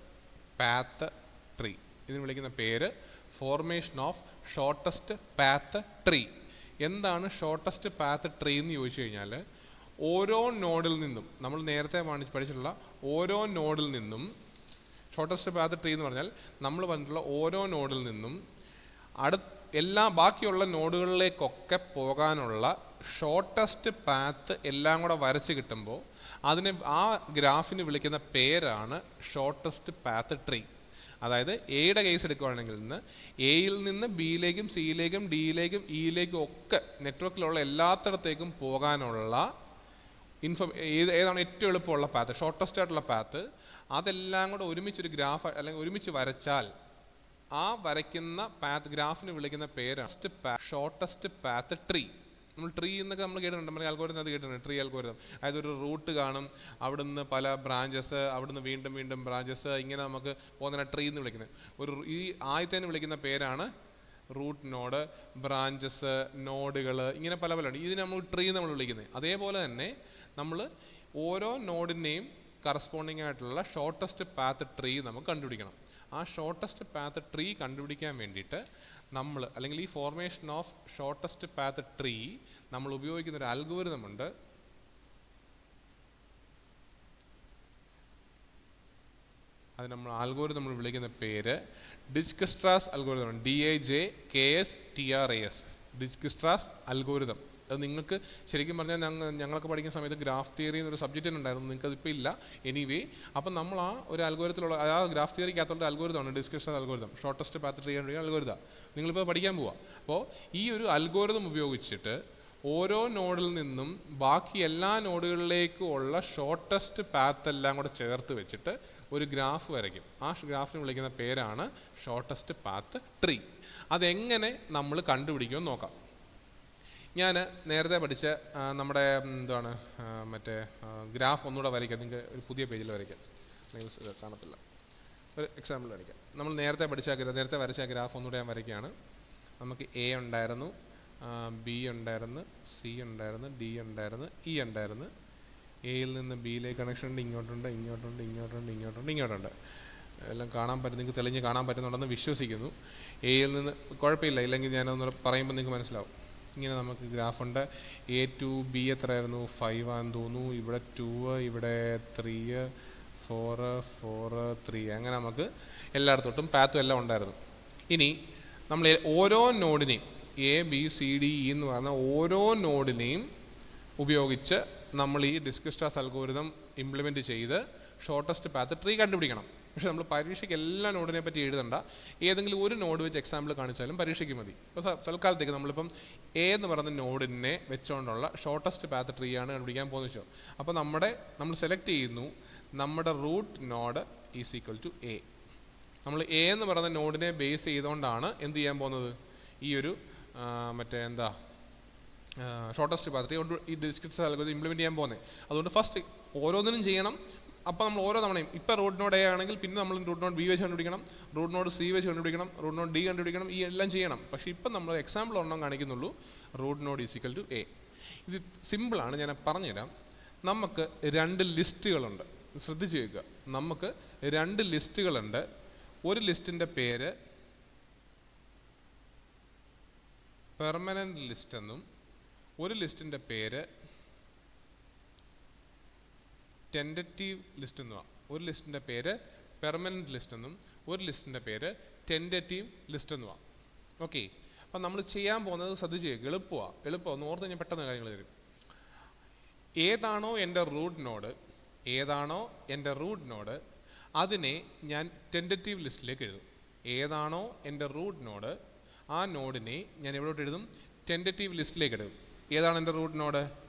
path tree. ഇതിന് വിളിക്കുന്ന പേര് formation of shortest path tree. എന്താണ് ഷോർട്ടസ്റ്റ് പാത്ത് ട്രീ എന്ന് ചോദിച്ചു കഴിഞ്ഞാൽ, ഓരോ നോഡിൽ നിന്നും നമ്മൾ നേരത്തെ പഠിച്ചിട്ടുള്ള ഓരോ നോഡിൽ നിന്നും ഷോർട്ടസ്റ്റ് പാത്ത് ട്രീ എന്ന് പറഞ്ഞാൽ നമ്മൾ പറഞ്ഞിട്ടുള്ള ഓരോ നോഡിൽ നിന്നും ബാക്കിയുള്ള നോഡുകളിലേക്കൊക്കെ പോകാനുള്ള ഷോർട്ടസ്റ്റ് പാത്ത് എല്ലാം കൂടെ വരച്ച് കിട്ടുമ്പോൾ ആ ഗ്രാഫിന് വിളിക്കുന്ന പേരാണ് ഷോർട്ടസ്റ്റ് പാത്ത് ട്രീ. അതായത് എയുടെ കേസ് എടുക്കുകയാണെങ്കിൽ എയിൽ നിന്ന് ബിയിലേക്കും സിയിലേക്കും ഡിയിലേക്കും ഇയിലേക്കും ഒക്കെ നെറ്റ്വർക്കിലുള്ള എല്ലാത്തിടത്തേക്കും പോകാനുള്ള ഏതാണ് ഏറ്റവും എളുപ്പമുള്ള പാത്ത്, ഷോർട്ടസ്റ്റ് ആയിട്ടുള്ള പാത്ത്, അതെല്ലാം കൂടെ ഒരുമിച്ചൊരു ഗ്രാഫ് അല്ലെങ്കിൽ ഒരുമിച്ച് വരച്ചാൽ ആ വരയ്ക്കുന്ന പാത്ത് ഗ്രാഫിന് വിളിക്കുന്ന പേരാണ് ഷോർട്ടസ്റ്റ് പാത്ത് ട്രീ. നമ്മൾ ട്രീ എന്നൊക്കെ നമ്മൾ കേട്ടിട്ടുണ്ട്, നമ്മുടെ അൽഗോരിതം അത് കേട്ടിട്ടുണ്ട്, ട്രീ അൽഗോരിതം. അതായത് ഒരു റൂട്ട് കാണും, അവിടുന്ന് പല ബ്രാഞ്ചസ്, അവിടുന്ന് വീണ്ടും വീണ്ടും ബ്രാഞ്ചസ്, ഇങ്ങനെ നമുക്ക് പോകുന്ന ട്രീ എന്ന് വിളിക്കുന്നത്. ഈ ആദ്യത്തേന് വിളിക്കുന്ന പേരാണ് റൂട്ട് നോഡ്, ബ്രാഞ്ചസ്, നോഡുകൾ, ഇങ്ങനെ പല പല ഉണ്ട്. ഇതിന് നമ്മൾ ട്രീ നമ്മൾ വിളിക്കുന്നത്. അതേപോലെ തന്നെ നമ്മൾ ഓരോ നോഡിൻ്റെയും കറസ്പോണ്ടിങ് ആയിട്ടുള്ള ഷോർട്ടസ്റ്റ് പാത്ത് ട്രീ നമുക്ക് കണ്ടുപിടിക്കണം. ആ ഷോർട്ടസ്റ്റ് പാത്ത് ട്രീ കണ്ടുപിടിക്കാൻ വേണ്ടിയിട്ട് നമ്മൾ, അല്ലെങ്കിൽ ഈ formation of shortest path tree നമ്മൾ ഉപയോഗിക്കുന്ന ഒരു അൽഗോരിതം ഉണ്ട്. അത് നമ്മൾ അൽഗോരിതം നമ്മൾ വിളിക്കുന്ന പേര് ഡിജ്ക്സ്ട്രാസ് അൽഗോരിതം, DIJKSTRAS, ഡിജ്ക്സ്ട്രാസ് അൽഗോരിതം. അത് നിങ്ങൾക്ക് ശരിക്കും പറഞ്ഞാൽ ഞങ്ങളൊക്കെ പഠിക്കുന്ന സമയത്ത് ഗ്രാഫ് തിയറി എന്നൊരു സബ്ജക്റ്റ് ഉണ്ടായിരുന്നു, നിങ്ങൾക്ക് അതിപ്പോൾ ഇല്ല. എനിവേ, അപ്പം നമ്മൾ ആ ഒരു അൽഗോരിതത്തിലുള്ള ആ ഗ്രാഫ് തിയറിക്കകത്തുള്ള അൽഗോരിതമാണ് discussion algorithm, shortest path tree algorithm നിങ്ങളിപ്പോൾ പഠിക്കാൻ പോവുക. അപ്പോൾ ഈ ഒരു അൽഗോരിതം ഉപയോഗിച്ചിട്ട് ഓരോ നോഡിൽ നിന്നും ബാക്കി എല്ലാ നോഡുകളിലേക്കും ഉള്ള ഷോർട്ടസ്റ്റ് പാത്ത് എല്ലാം കൂടെ ചേർത്ത് വെച്ചിട്ട് ഒരു ഗ്രാഫ് വരയ്ക്കും. ആ ഗ്രാഫിന് വിളിക്കുന്ന പേരാണ് ഷോർട്ടസ്റ്റ് പാത്ത് ട്രീ. അതെങ്ങനെ നമ്മൾ കണ്ടുപിടിക്കുമെന്ന് നോക്കാം. ഞാൻ നേരത്തെ പഠിച്ച നമ്മുടെ എന്താണ് മറ്റേ ഗ്രാഫ് ഒന്നുകൂടെ വരയ്ക്കാം. നിങ്ങൾക്ക് ഒരു പുതിയ പേജിൽ വരയ്ക്കാം, നിങ്ങൾ കാണത്തില്ല. ഒരു എക്സാമ്പിൾ വരയ്ക്കാം. നമ്മൾ നേരത്തെ വരച്ച ഗ്രാഫ് ഒന്നുകൂടെ ഞാൻ വരയ്ക്കുകയാണ്. നമുക്ക് A ഉണ്ടായിരുന്നു, B ഉണ്ടായിരുന്നു, C ഉണ്ടായിരുന്നു, D ഉണ്ടായിരുന്നു, E ഉണ്ടായിരുന്നു. എയിൽ നിന്ന് ബിയിലേക്ക് കണക്ഷൻ ഉണ്ട്, ഇങ്ങോട്ടുണ്ട്, ഇങ്ങോട്ടുണ്ട്, ഇങ്ങോട്ടുണ്ട്, ഇങ്ങോട്ടുണ്ട്, ഇങ്ങോട്ടുണ്ട്. എല്ലാം കാണാൻ പറ്റും, നിങ്ങൾക്ക് തെളിഞ്ഞ് കാണാൻ പറ്റുന്നുണ്ടെന്ന് വിശ്വസിക്കുന്നു. എയിൽ നിന്ന് കുഴപ്പമില്ല, ഇല്ലെങ്കിൽ ഞാനൊന്ന് പറയുമ്പോൾ നിങ്ങൾക്ക് മനസ്സിലാവും. ഇങ്ങനെ നമുക്ക് ഗ്രാഫുണ്ട്. A to B എത്രയായിരുന്നു? 5 ആണെന്ന് തോന്നുന്നു. ഇവിടെ 2, ഇവിടെ 3, 4, 4, 3, അങ്ങനെ നമുക്ക് എല്ലായിടത്തോട്ടും പാത്തും എല്ലാം ഉണ്ടായിരുന്നു. ഇനി നമ്മൾ ഓരോ നോഡിനെയും ABCDE എന്ന് പറഞ്ഞ ഓരോ നോഡിനെയും ഉപയോഗിച്ച് നമ്മൾ ഈ ഡിസ്കസ്ട്രാസ് അൽഗോരിതം ഇംപ്ലിമെൻറ്റ് ചെയ്ത് ഷോർട്ടസ്റ്റ് പാത്ത് ട്രീ കണ്ടുപിടിക്കണം. പക്ഷേ നമ്മൾ പരീക്ഷയ്ക്ക് എല്ലാ നോഡിനെ പറ്റി എഴുതണ്ട, ഏതെങ്കിലും ഒരു നോഡ് വെച്ച് എക്സാമ്പിൾ കാണിച്ചാലും പരീക്ഷയ്ക്ക് മതി. അപ്പോൾ തൽക്കാലത്തേക്ക് നമ്മളിപ്പം A എന്ന് പറയുന്ന നോഡിനെ വെച്ചുകൊണ്ടുള്ള ഷോർട്ടസ്റ്റ് പാത്ത് ട്രീ ആണ് കണ്ടുപിടിക്കാൻ പോകുന്നത് വെച്ചോ. അപ്പോൾ നമ്മൾ സെലക്ട് ചെയ്യുന്നു നമ്മുടെ root node is equal to A. നമ്മൾ A എന്ന് പറയുന്ന നോഡിനെ ബേസ് ചെയ്തുകൊണ്ടാണ് എന്ത് ചെയ്യാൻ പോകുന്നത്, ഈ ഒരു ഷോർട്ടസ്റ്റ് പാത്ത് ട്രീ കൊണ്ട് ഈ ഡിസ്കസ് അൽഗോരിതം ഇംപ്ലിമെൻറ്റ് ചെയ്യാൻ പോകുന്നത്. അതുകൊണ്ട് ഫസ്റ്റ് ഓരോന്നിനും ചെയ്യണം. അപ്പോൾ നമ്മൾ ഓരോ തവണയും ഇപ്പോൾ റൂട്ട് നോഡ് A ആണെങ്കിൽ പിന്നെ നമ്മൾ റൂട്ട് നോഡ് B വെച്ച് കണ്ടുപിടിക്കണം, റൂട്ട് നോഡ് C വെച്ച് കണ്ടുപിടിക്കണം, റൂട്ട് നോഡ് D കണ്ടുപിടിക്കണം, ഈ എല്ലാം ചെയ്യണം. പക്ഷേ ഇപ്പം നമ്മൾ എക്സാമ്പിൾ ഒരെണ്ണം കാണിക്കുന്നുള്ളൂ, root node is equal to A. ഇത് സിമ്പിളാണ്, ഞാൻ പറഞ്ഞുതരാം. നമുക്ക് 2 ലിസ്റ്റുകളുണ്ട്, ശ്രദ്ധിച്ച് കേൾക്കുക. നമുക്ക് 2 ലിസ്റ്റുകളുണ്ട്. ഒരു ലിസ്റ്റിൻ്റെ പേര് പെർമനൻ്റ് ലിസ്റ്റ് എന്നും ഒരു ലിസ്റ്റിൻ്റെ പേര് ടെൻറ്ററ്റീവ് ലിസ്റ്റ് എന്നുമാണ്. ഒരു ലിസ്റ്റിൻ്റെ പേര് പെർമനൻ്റ് ലിസ്റ്റ് എന്നും ഒരു ലിസ്റ്റിൻ്റെ പേര് ടെൻറ്ററ്റീവ് ലിസ്റ്റ് എന്നുമാണ്. ഓക്കെ, അപ്പം നമ്മൾ ചെയ്യാൻ പോകുന്നത് ശ്രദ്ധിച്ച് എളുപ്പമാണ് ഒന്ന് ഓർത്ത് ഞാൻ പെട്ടെന്ന് കാര്യങ്ങൾ തരും. ഏതാണോ എൻ്റെ റൂട്ട് നോഡ് അതിനെ ഞാൻ ടെൻറ്ററ്റീവ് ലിസ്റ്റിലേക്ക് എഴുതും. ഏതാണോ എൻ്റെ റൂട്ട് നോഡ് ആ നോഡിനെ ഞാൻ എവിടോട്ട് എഴുതും? ടെൻറ്ററ്റീവ് ലിസ്റ്റിലേക്ക് എഴുതും. ഏതാണ് എൻ്റെ റൂട്ട് നോഡ്?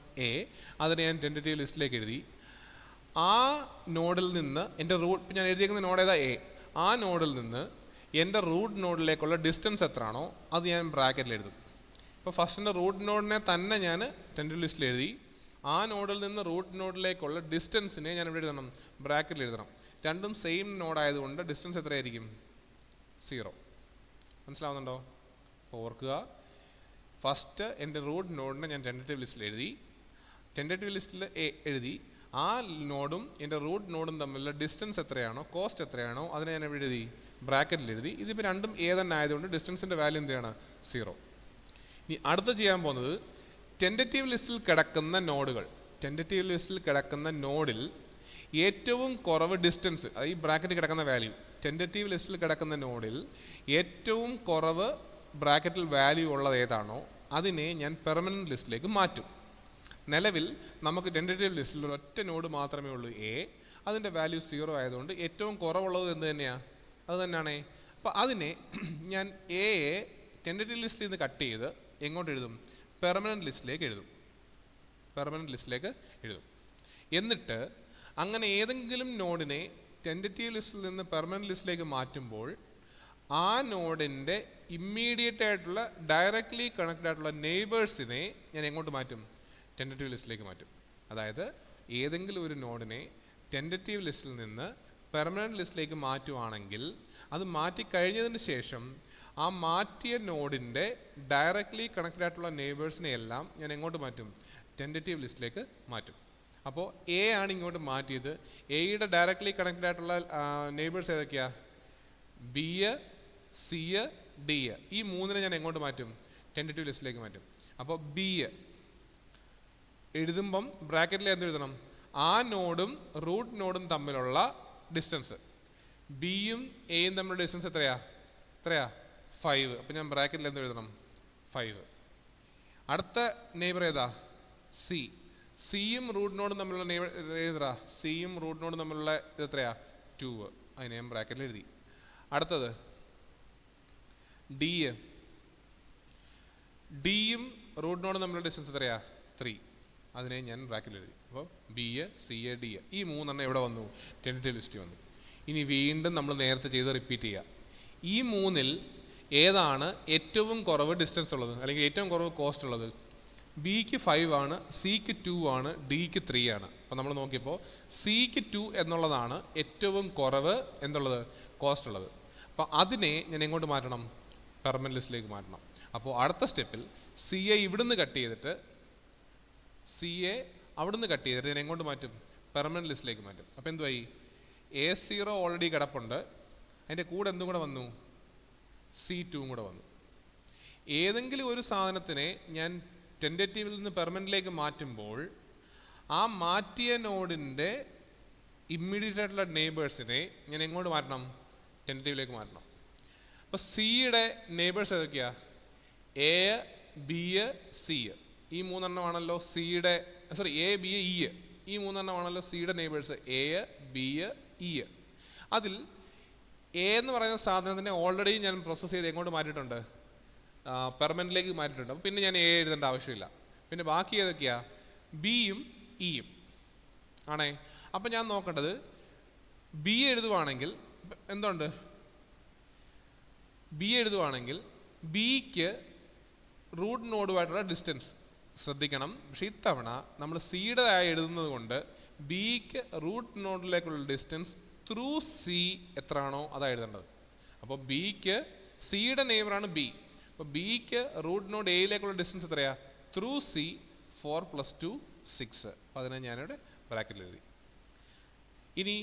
A. അതിനെ ഞാൻ ടെൻറ്ററ്റീവ് ലിസ്റ്റിലേക്ക് എഴുതി. ആ നോഡിൽ നിന്ന് എൻ്റെ ഞാൻ എഴുതിയിരിക്കുന്ന നോഡ് ഏതാ? A. ആ നോഡിൽ നിന്ന് എൻ്റെ റൂട്ട് നോഡിലേക്കുള്ള ഡിസ്റ്റൻസ് എത്രയാണോ അത് ഞാൻ ബ്രാക്കറ്റിൽ എഴുതും. ഇപ്പോൾ ഫസ്റ്റിൻ്റെ റൂട്ട് നോഡിനെ തന്നെ ഞാൻ ടെൻറ്ററ്റീവ് ലിസ്റ്റിൽ എഴുതി. ആ നോഡിൽ നിന്ന് റൂട്ട് നോഡിലേക്കുള്ള ഡിസ്റ്റൻസിനെ ഞാൻ ഇവിടെ എഴുതണം, ബ്രാക്കറ്റിൽ എഴുതണം. രണ്ടും സെയിം നോഡായതുകൊണ്ട് ഡിസ്റ്റൻസ് എത്രയായിരിക്കും? 0. മനസ്സിലാവുന്നുണ്ടോ? അപ്പോൾ ഓർക്കുക, ഫസ്റ്റ് എൻ്റെ റൂട്ട് നോഡിനെ ഞാൻ ടെൻറ്ററ്റീവ് ലിസ്റ്റിൽ എഴുതി. ടെൻറ്ററ്റീവ് ലിസ്റ്റിൽ എഴുതി. ആ നോഡും എൻ്റെ റൂട്ട് നോഡും തമ്മിലുള്ള ഡിസ്റ്റൻസ് എത്രയാണോ, കോസ്റ്റ് എത്രയാണോ അതിനെ ഞാൻ എവിടെ എഴുതി? ബ്രാക്കറ്റിൽ എഴുതി. ഇതിപ്പോൾ രണ്ടും തന്നെ ആയതുകൊണ്ട് ഡിസ്റ്റൻസിൻ്റെ വാല്യൂ എന്താണ്? 0. ഇനി അടുത്ത് ചെയ്യാൻ പോകുന്നത് ടെൻറ്ററ്റീവ് ലിസ്റ്റിൽ കിടക്കുന്ന നോഡിൽ ഏറ്റവും കുറവ് ഡിസ്റ്റൻസ്, അത് ഈ ബ്രാക്കറ്റിൽ കിടക്കുന്ന വാല്യൂ, ടെൻറ്ററ്റീവ് ലിസ്റ്റിൽ കിടക്കുന്ന നോഡിൽ ഏറ്റവും കുറവ് ബ്രാക്കറ്റിൽ വാല്യൂ ഉള്ളത് ഏതാണോ അതിനെ ഞാൻ പെർമനൻറ്റ് ലിസ്റ്റിലേക്ക് മാറ്റും. നിലവിൽ നമുക്ക് ടെൻറ്ററ്റീവ് ലിസ്റ്റിൽ ഒറ്റ നോഡ് മാത്രമേ ഉള്ളൂ, A. അതിൻ്റെ വാല്യൂ 0 ആയതുകൊണ്ട് ഏറ്റവും കുറവുള്ളത് എന്ത് തന്നെയാണ്? അത് തന്നെയാണ്. അപ്പോൾ അതിനെ ഞാൻ Aയെ ടെൻറ്ററ്റീവ് ലിസ്റ്റിൽ നിന്ന് കട്ട് ചെയ്ത് എങ്ങോട്ട് എഴുതും? പെർമനൻറ്റ് ലിസ്റ്റിലേക്ക് എഴുതും. എന്നിട്ട് അങ്ങനെ ഏതെങ്കിലും നോഡിനെ ടെൻറ്ററ്റീവ് ലിസ്റ്റിൽ നിന്ന് പെർമനൻറ്റ് ലിസ്റ്റിലേക്ക് മാറ്റുമ്പോൾ ആ നോഡിൻ്റെ ഇമ്മീഡിയറ്റ് ആയിട്ടുള്ള ഡയറക്റ്റ്ലി കണക്റ്റഡ് ആയിട്ടുള്ള നെയ്ബേഴ്സിനെ ഞാൻ എങ്ങോട്ട് മാറ്റും? ടെൻറ്റേറ്റീവ് ലിസ്റ്റിലേക്ക് മാറ്റും. അതായത് ഏതെങ്കിലും ഒരു നോഡിനെ ടെൻറ്റേറ്റീവ് ലിസ്റ്റിൽ നിന്ന് പെർമനൻറ്റ് ലിസ്റ്റിലേക്ക് മാറ്റുവാണെങ്കിൽ അത് മാറ്റിക്കഴിഞ്ഞതിന് ശേഷം ആ മാറ്റിയ നോഡിൻ്റെ ഡയറക്റ്റ്ലി കണക്റ്റഡ് ആയിട്ടുള്ള നെയ്ബേഴ്സിനെ എല്ലാം ഞാൻ എങ്ങോട്ട് മാറ്റും? ടെൻറ്റേറ്റീവ് ലിസ്റ്റിലേക്ക് മാറ്റും. അപ്പോൾ എ ആണ് ഇങ്ങോട്ട് മാറ്റിയത്. എയുടെ ഡയറക്റ്റ്ലി കണക്റ്റഡ് ആയിട്ടുള്ള നെയ്ബേഴ്സ് ഏതൊക്കെയാണ്? B, C, D. ഈ മൂന്നിനെ ഞാൻ എങ്ങോട്ട് മാറ്റും? ടെൻറ്റേറ്റീവ് ലിസ്റ്റിലേക്ക് മാറ്റും. അപ്പോൾ ബി എഴുതുമ്പം ബ്രാക്കറ്റിൽ എന്ത് എഴുതണം? ആ നോഡും റൂട്ട് നോഡും തമ്മിലുള്ള ഡിസ്റ്റൻസ്. ബിയും എയും തമ്മിലുള്ള ഡിസ്റ്റൻസ് എത്രയാ? 5. അപ്പം ഞാൻ ബ്രാക്കറ്റിൽ എന്ത് എഴുതണം? 5. അടുത്ത നെയ്ബർ ഏതാ? സി. സിയും റൂട്ട് നോഡും തമ്മിലുള്ള നെയ്ബർ ഏതാ? സിയും റൂട്ട് നോഡും തമ്മിലുള്ള ഇത് എത്രയാ? 2. അതിനെ ഞാൻ ബ്രാക്കറ്റിൽ എഴുതി. അടുത്തത് ഡി. ഡിയും റൂട്ട് നോഡും തമ്മിലുള്ള ഡിസ്റ്റൻസ് എത്രയാ? 3. അതിനെ ഞാൻ ബ്രാക്കറ്റിൽ എഴുതി. അപ്പോൾ ബി, സി, ഡി ഈ മൂന്നെണ്ണം എവിടെ വന്നു? ടെൻറ്റേറ്റീവ് ലിസ്റ്റ് വന്നു. ഇനി വീണ്ടും നമ്മൾ നേരത്തെ ചെയ്ത് റിപ്പീറ്റ് ചെയ്യുക. ഈ മൂന്നിൽ ഏതാണ് ഏറ്റവും കുറവ് ഡിസ്റ്റൻസ് ഉള്ളത്, അല്ലെങ്കിൽ ഏറ്റവും കുറവ് കോസ്റ്റ് ഉള്ളത്? ബിക്ക് 5 ആണ്, സിക്ക് 2 ആണ്, ഡിക്ക് 3 ആണ്. അപ്പോൾ നമ്മൾ നോക്കിയപ്പോൾ സിക്ക് 2 എന്നുള്ളതാണ് ഏറ്റവും കുറവ് എന്നുള്ളത് കോസ്റ്റ് ഉള്ളത്. അപ്പോൾ അതിനെ ഞാൻ എങ്ങോട്ട് മാറ്റണം? പെർമനൻറ്റ് ലിസ്റ്റിലേക്ക് മാറ്റണം. അപ്പോൾ അടുത്ത സ്റ്റെപ്പിൽ സി എ ഇവിടുന്ന് കട്ട് ചെയ്തിട്ട് ഞാൻ എങ്ങോട്ട് മാറ്റും? പെർമനൻറ്റ് ലിസ്റ്റിലേക്ക് മാറ്റും. അപ്പോൾ എന്തുവായി? A0 ഓൾറെഡി കിടപ്പുണ്ട്, അതിൻ്റെ കൂടെ എന്തും കൂടെ വന്നു? C2 കൂടെ വന്നു. ഏതെങ്കിലും ഒരു സാധനത്തിനെ ഞാൻ ടെൻറ്റേറ്റീവിൽ നിന്ന് പെർമനൻറ്റിലേക്ക് മാറ്റുമ്പോൾ ആ മാറ്റിയ നോഡിൻ്റെ ഇമ്മീഡിയറ്റ് ആയിട്ടുള്ള നെയ്ബേഴ്സിനെ ഞാൻ എങ്ങോട്ട് മാറ്റണം? ടെൻറ്റേറ്റീവിലേക്ക് മാറ്റണം. അപ്പോൾ സിയുടെ നെയ്ബേഴ്സ് ഏതൊക്കെയാ? A, B, C. ഈ മൂന്നെണ്ണമാണല്ലോ സിയുടെ, എ, ബി, ഇ. ഈ മൂന്നെണ്ണമാണല്ലോ സിയുടെ നെയ്ബേഴ്സ്, എ, ബി, ഇ. അതിൽ എ എന്ന് പറയുന്ന സാധനത്തിനെ ഓൾറെഡി ഞാൻ പ്രോസസ്സ് ചെയ്ത് എങ്ങോട്ട് മാറ്റിയിട്ടുണ്ട്? പെർമനൻറ്റിലേക്ക് മാറ്റിയിട്ടുണ്ട്. അപ്പോൾ പിന്നെ ഞാൻ എ എഴുതേണ്ട ആവശ്യമില്ല. പിന്നെ ബാക്കി ഏതൊക്കെയാണ്? ബിയും ഇയും ആണേ. അപ്പം ഞാൻ നോക്കേണ്ടത് ബി എഴുതുവാണെങ്കിൽ എന്തുണ്ട്? ബി എഴുതുവാണെങ്കിൽ ബിക്ക് റൂട്ട് നോഡുമായിട്ടുള്ള ഡിസ്റ്റൻസ് ശ്രദ്ധിക്കണം. പക്ഷേ ഇത്തവണ നമ്മൾ സിയുടെ ആയി എഴുതുന്നത് കൊണ്ട് ബിക്ക് റൂട്ട് നോഡിലേക്കുള്ള ഡിസ്റ്റൻസ് ത്രൂ സി എത്രയാണോ അതാണ് എഴുതേണ്ടത്. അപ്പോൾ ബിക്ക് സിയുടെ നെയ്ബറാണ് ബി. അപ്പോൾ ബിക്ക് റൂട്ട് നോഡ് എയിലേക്കുള്ള ഡിസ്റ്റൻസ് എത്രയാണ്? Through C 4 + 2 6. അപ്പോൾ അതിനെ ഞാനിവിടെ ബ്രാക്കറ്റിൽ എഴുതി. ഇനി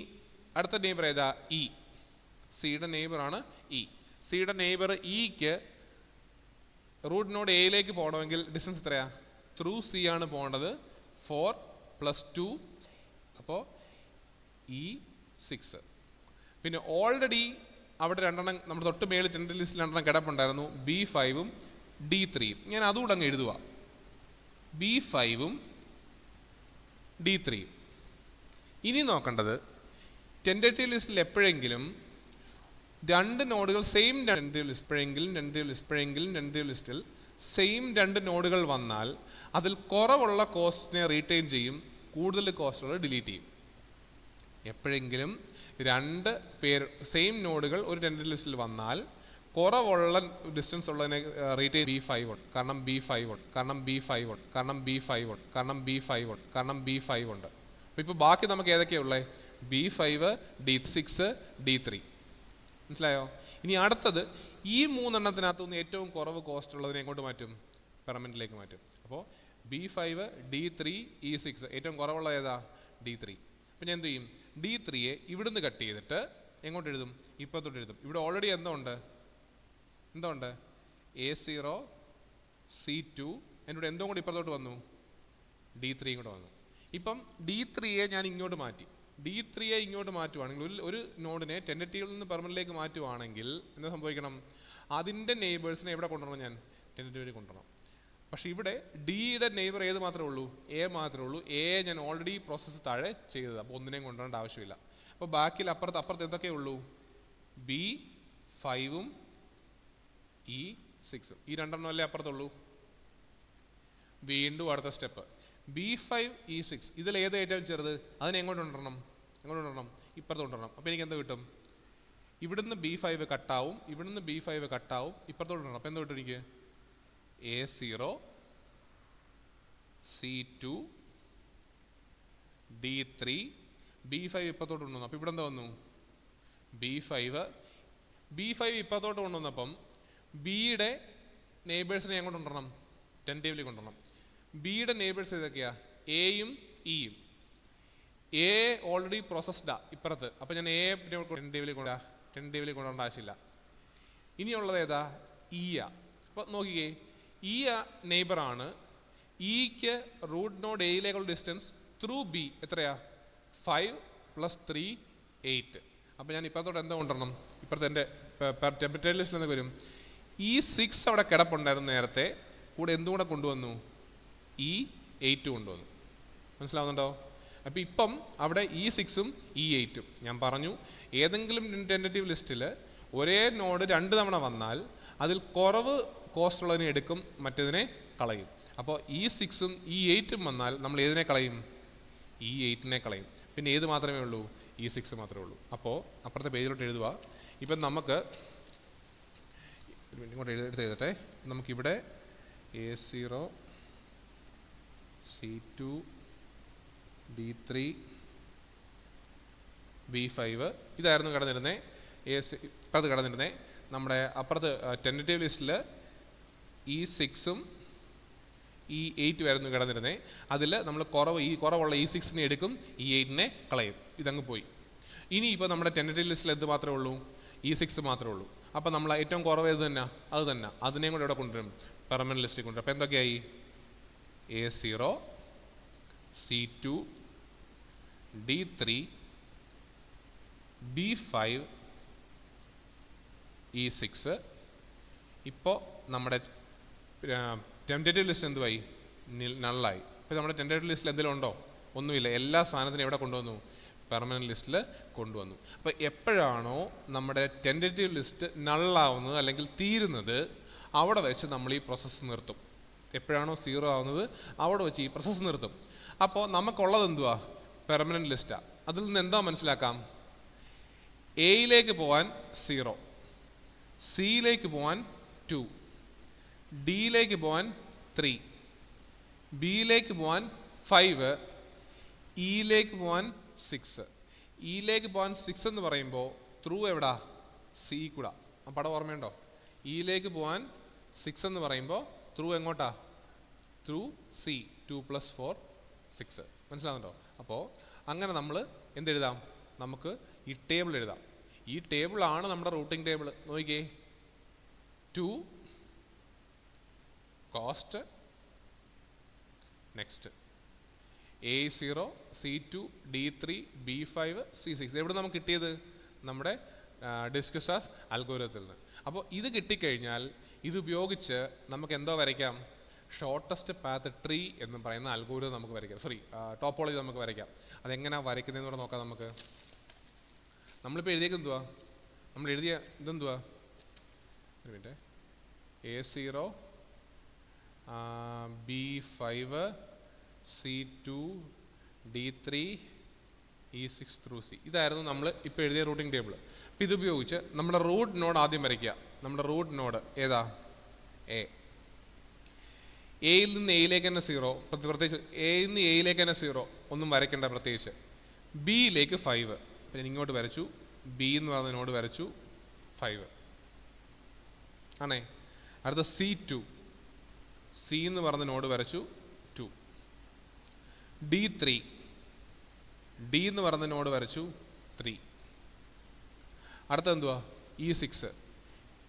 അടുത്ത നെയ്ബർ ഏതാ? ഇ. സിയുടെ നെയ്ബറാണ് ഇ. സിയുടെ നെയ്ബർ ഇക്ക് റൂട്ട് നോഡ് എയിലേക്ക് പോകണമെങ്കിൽ ഡിസ്റ്റൻസ് എത്രയാണ്? ത്രൂ സി ആണ് പോകേണ്ടത്, 4 + 2. അപ്പോൾ ഇ 6. പിന്നെ ഓൾറെഡി അവിടെ രണ്ടെണ്ണം നമ്മുടെ തൊട്ട് മേളിൽ ടെൻറ്റേറ്റീവ് ലിസ്റ്റിൽ രണ്ടെണ്ണം കിടപ്പുണ്ടായിരുന്നു, B5ഉം D3യും. ഞാൻ അതുകൂടെ അങ്ങ് എഴുതുക, B5ഉം D3യും. ഇനി നോക്കേണ്ടത് ടെൻറ്റേറ്റീവ് ലിസ്റ്റിൽ എപ്പോഴെങ്കിലും രണ്ട് നോഡുകൾ സെയിം ടെൻറ്റേറ്റീവ് ലിസ്റ്റിൽ സെയിം രണ്ട് നോഡുകൾ വന്നാൽ അതിൽ കുറവുള്ള കോസ്റ്റിനെ റീറ്റെയിൻ ചെയ്യും, കൂടുതൽ കോസ്റ്റുകൾ ഡിലീറ്റ് ചെയ്യും. എപ്പോഴെങ്കിലും രണ്ട് പേര് സെയിം നോഡുകൾ ഒരു ടെൻറ്റേറ്റീവ് ലിസ്റ്റിൽ വന്നാൽ കുറവുള്ള ഡിസ്റ്റൻസ് ഉള്ളതിനെ റീറ്റെയിൻ B5 ഉണ്ട്, കാരണം B5 ഉണ്ട്, കാരണം B5 ഉണ്ട്, കാരണം B5 ഉണ്ട്, കാരണം B5 ഉണ്ട്, കാരണം B5 ഉണ്ട്. അപ്പോൾ ഇപ്പോൾ ബാക്കി നമുക്ക് ഏതൊക്കെയുള്ളത്? B5, D6, D3. മനസ്സിലായോ? ഇനി അടുത്തത് ഈ മൂന്നെണ്ണത്തിനകത്തുനിന്ന് ഏറ്റവും കുറവ് കോസ്റ്റ് ഉള്ളതിനെ എങ്ങോട്ട് മാറ്റും? പെർമനൻറ്റിലേക്ക് മാറ്റും. അപ്പോൾ B5, D3, E6. ഏറ്റവും കുറവുള്ള ഏതാ? D3. അപ്പോൾ ഞാൻ എന്ത് ചെയ്യും? D3യെ ഇവിടുന്ന് കട്ട് ചെയ്തിട്ട് എങ്ങോട്ട് എഴുതും? ഇപ്പത്തോട്ട് എഴുതും. ഇവിടെ ഓൾറെഡി എന്താ ഉണ്ട്? A0, C2. എന്നോട് എന്തോ കൂടി ഇപ്പുറത്തോട്ട് വന്നു? D3 കൂടെ വന്നു. ഇപ്പം D3യെ ഞാൻ ഇങ്ങോട്ട് മാറ്റി. D3യെ ഇങ്ങോട്ട് മാറ്റുവാണെങ്കിൽ ഒരു നോഡിനെ ടെൻറ്റേറ്റീവിൽ നിന്ന് പെർമനൻറ്റിലേക്ക് മാറ്റുവാണെങ്കിൽ എന്താ സംഭവിക്കണം? അതിൻ്റെ നെയ്ബേഴ്സിനെ എവിടെ കൊണ്ടുവരണം? ഞാൻ ടെൻറ്റേറ്റീവിൽ കൊണ്ടുവരണം. പക്ഷേ ഇവിടെ ഡിയുടെ നെയ്ബർ ഏത് മാത്രമേ ഉള്ളൂ? എ മാത്രമേ ഉള്ളൂ. എ ഞാൻ ഓൾറെഡി പ്രോസസ്സ് താഴെ ചെയ്തത്, അപ്പോൾ ഒന്നിനെയും കൊണ്ടുവരേണ്ട ആവശ്യമില്ല. അപ്പോൾ ബാക്കിൽ അപ്പുറത്ത് എന്തൊക്കെ ഉള്ളൂ? B5ഉം E6ഉം. ഈ രണ്ടെണ്ണം അല്ലേ അപ്പുറത്തുള്ളൂ. വീണ്ടും അടുത്ത സ്റ്റെപ്പ് B5, E6. ഇതിൽ ഏത് ഏറ്റവും ചെറുത്? അതിനെ എങ്ങോട്ട് കൊണ്ടുവരണം? ഇപ്പുറത്ത് കൊണ്ടുവരണം. അപ്പോൾ എനിക്ക് എന്ത് കിട്ടും? ഇവിടുന്ന് B5 കട്ടാവും, ഇവിടുന്ന് B5 കട്ടാവും, ഇപ്പുറത്തോട്ട് ഇടണം. അപ്പോൾ എന്തോട്ട് എനിക്ക് A0 C2 D3 B5 ഇപ്പുറത്തോട്ട് കൊണ്ടുവന്നു. അപ്പോൾ ഇവിടെ എന്താ വന്നു B5 ഇപ്പുറത്തോട്ട് കൊണ്ടുവന്നപ്പം ബിയുടെ നെയ്ബേഴ്സിനെ ഞാൻ കൊണ്ടുവരണം, ടെൻറ്റേബിളിൽ കൊണ്ടുവരണം. ബിയുടെ നെയ്ബേഴ്സ് ഏതൊക്കെയാണ്? എയും ഇയും. എ ഓൾറെഡി പ്രോസസ്ഡാ ഇപ്പുറത്ത്, അപ്പോൾ ഞാൻ ടെൻറ്റേബിളിൽ കൊണ്ടുവരേണ്ട ആവശ്യമില്ല. ഇനിയുള്ളത് ഏതാ? ഇയാ. അപ്പോൾ നോക്കിക്കേ, ഈ നെയ്ബറാണ്. ഇക്ക് റൂട്ട് നോഡ് എയിലേക്കുള്ള ഡിസ്റ്റൻസ് ത്രൂ ബി എത്രയാ? 5 + 3 8. അപ്പോൾ ഞാൻ ഇപ്പുറത്തോട്ട് എന്താ കൊണ്ടുവരണം? ഇപ്പുറത്തെ എൻ്റെ ടെമ്പറേച്ചർ ലിസ്റ്റിൽ നിന്ന് വരും E6 അവിടെ കിടപ്പുണ്ടായിരുന്നു നേരത്തെ, കൂടെ എന്തും കൂടെ കൊണ്ടുവന്നു? E8 കൊണ്ടുവന്നു. മനസ്സിലാവുന്നുണ്ടോ? അപ്പോൾ ഇപ്പം അവിടെ E6ഉം E8ഉം ഞാൻ പറഞ്ഞു, ഏതെങ്കിലും ടെൻറ്റേറ്റീവ് ലിസ്റ്റിൽ ഒരേ നോഡ് 2 തവണ വന്നാൽ അതിൽ കുറവ് കോസ്റ്റ് ഉള്ളതിനെ എടുക്കും, മറ്റേതിനെ കളയും. അപ്പോൾ E6ഉം E8ഉം വന്നാൽ നമ്മൾ ഏതിനെ കളയും? E8നെ കളയും. പിന്നെ ഏത് മാത്രമേ ഉള്ളൂ? E6 മാത്രമേ ഉള്ളൂ. അപ്പോൾ അപ്പുറത്തെ പേജിലോട്ട് എഴുതുക. ഇപ്പം നമുക്ക് ഇങ്ങോട്ട് എഴുതട്ടെ. നമുക്കിവിടെ A0 C2 D3 B5 ഇതായിരുന്നു കിടന്നിരുന്നത്. ഇപ്പുറത്ത് കിടന്നിരുന്നത് നമ്മുടെ അപ്പുറത്ത് ടെൻറ്റേറ്റീവ് ലിസ്റ്റിൽ E6ഉം E8 ആയിരുന്നു കിടന്നിരുന്നത്. അതിൽ നമ്മൾ കുറവുള്ള E6നെ എടുക്കും, E8നെ കളയും. ഇതങ്ങ് പോയി. ഇനി ഇപ്പോൾ നമ്മുടെ ടെൻറ്റേറ്റീവ് ലിസ്റ്റിൽ എന്ത് മാത്രമേ ഉള്ളൂ? E6 മാത്രമേ ഉള്ളൂ. അപ്പോൾ നമ്മൾ ഏറ്റവും കുറവ് ഏത് തന്നെ? അത് തന്നെ. അതിനെയും കൂടെ ഇവിടെ കൊണ്ടുവരും, പെർമനൻറ്റ് ലിസ്റ്റിൽ കൊണ്ടുവരും. അപ്പോൾ എന്തൊക്കെയായി? A0 C2 D3 B5 E6. ഇപ്പോൾ നമ്മുടെ ടെൻറ്റേറ്റീവ് ലിസ്റ്റ് എന്തുവായി? നള്ളായി. ഇപ്പോൾ നമ്മുടെ ടെൻറ്റേറ്റീവ് ലിസ്റ്റിൽ എന്തെങ്കിലും ഉണ്ടോ? ഒന്നുമില്ല. എല്ലാ സാധനത്തിനും എവിടെ കൊണ്ടുവന്നു? പെർമനൻറ്റ് ലിസ്റ്റിൽ കൊണ്ടുവന്നു. അപ്പോൾ എപ്പോഴാണോ നമ്മുടെ ടെൻറ്റേറ്റീവ് ലിസ്റ്റ് നള്ളാവുന്നത് അല്ലെങ്കിൽ തീരുന്നത്, അവിടെ വെച്ച് നമ്മൾ ഈ പ്രോസസ്സ് നിർത്തും. എപ്പോഴാണോ 0 ആവുന്നത് അവിടെ വെച്ച് ഈ പ്രോസസ്സ് നിർത്തും. അപ്പോൾ നമുക്കുള്ളത് എന്തുവാ? പെർമനൻറ്റ് ലിസ്റ്റാണ്. അതിൽ നിന്ന് എന്താ മനസ്സിലാക്കാം? എയിലേക്ക് പോകാൻ 0, സിയിലേക്ക് പോകാൻ 2, ഡിയിലേക്ക് പോകാൻ 3, ബിയിലേക്ക് പോകാൻ 5, ഇയിലേക്ക് പോകാൻ 6. ഇയിലേക്ക് പോകാൻ 6 എന്ന് പറയുമ്പോൾ ത്രൂ എവിടാ? സി കൂടാ. ആ പടം ഓർമ്മയുണ്ടോ? ഇയിലേക്ക് പോകാൻ 6 എന്ന് പറയുമ്പോൾ ത്രൂ എങ്ങോട്ടാ? Through C. 2 + 4 6. മനസ്സിലാവുന്നുണ്ടോ? അപ്പോൾ അങ്ങനെ നമ്മൾ എന്തെഴുതാം? നമുക്ക് ഈ ടേബിൾ എഴുതാം. ഈ ടേബിളാണ് നമ്മുടെ റൂട്ടിംഗ് ടേബിൾ. നോക്കിക്കേ, 2 cost, next A0 C2 D3 B5 C6. എവിടെ നമുക്ക് കിട്ടിയത്? നമ്മുടെ ഡിസ്കസ് അൽഗോരിതത്തിൽ നിന്ന്. അപ്പോൾ ഇത് കിട്ടിക്കഴിഞ്ഞാൽ ഇതുപയോഗിച്ച് നമുക്ക് എന്തോ വരയ്ക്കാം? ഷോർട്ടസ്റ്റ് പാത്ത് ട്രീ എന്ന് പറയുന്ന അൽഗോരിതം നമുക്ക് വരയ്ക്കാം. ടോപ്പോളജി നമുക്ക് വരയ്ക്കാം. അതെങ്ങനെയാണ് വരയ്ക്കുന്നതെന്ന് കൂടെ നോക്കാം നമുക്ക്. നമ്മളിപ്പോൾ എഴുതിയേക്ക് എന്തുവാ? നമ്മൾ എഴുതിയ ഇതെന്തുവാ? ഒരു minute. A0 B5 C2 D3 E6 through C. ഇതായിരുന്നു നമ്മൾ ഇപ്പോൾ എഴുതിയ റൂട്ടിംഗ് ടേബിൾ. അപ്പോൾ ഇതുപയോഗിച്ച് നമ്മുടെ റൂട്ട് നോഡ് ആദ്യം വരയ്ക്കുക. നമ്മുടെ റൂട്ട് നോഡ് ഏതാ? എയിൽ നിന്ന് എയിലേക്ക് തന്നെ 0, പ്രത്യേകിച്ച് എയിൽ നിന്ന് എയിലേക്ക് തന്നെ 0, ഒന്നും വരയ്ക്കേണ്ട പ്രത്യേകിച്ച്. ബിയിലേക്ക് 5, പിന്നെ ഇങ്ങോട്ട് വരച്ചു. ബി എന്ന് പറഞ്ഞ നോഡ് വരച്ചു, 5 ആണേ. അടുത്ത C2, സി എന്ന് പറഞ്ഞ നോഡ് വരച്ചു, 2. D3, ഡി എന്ന് പറഞ്ഞ നോഡ് വരച്ചു, 3. അടുത്ത എന്തുവാ? E6,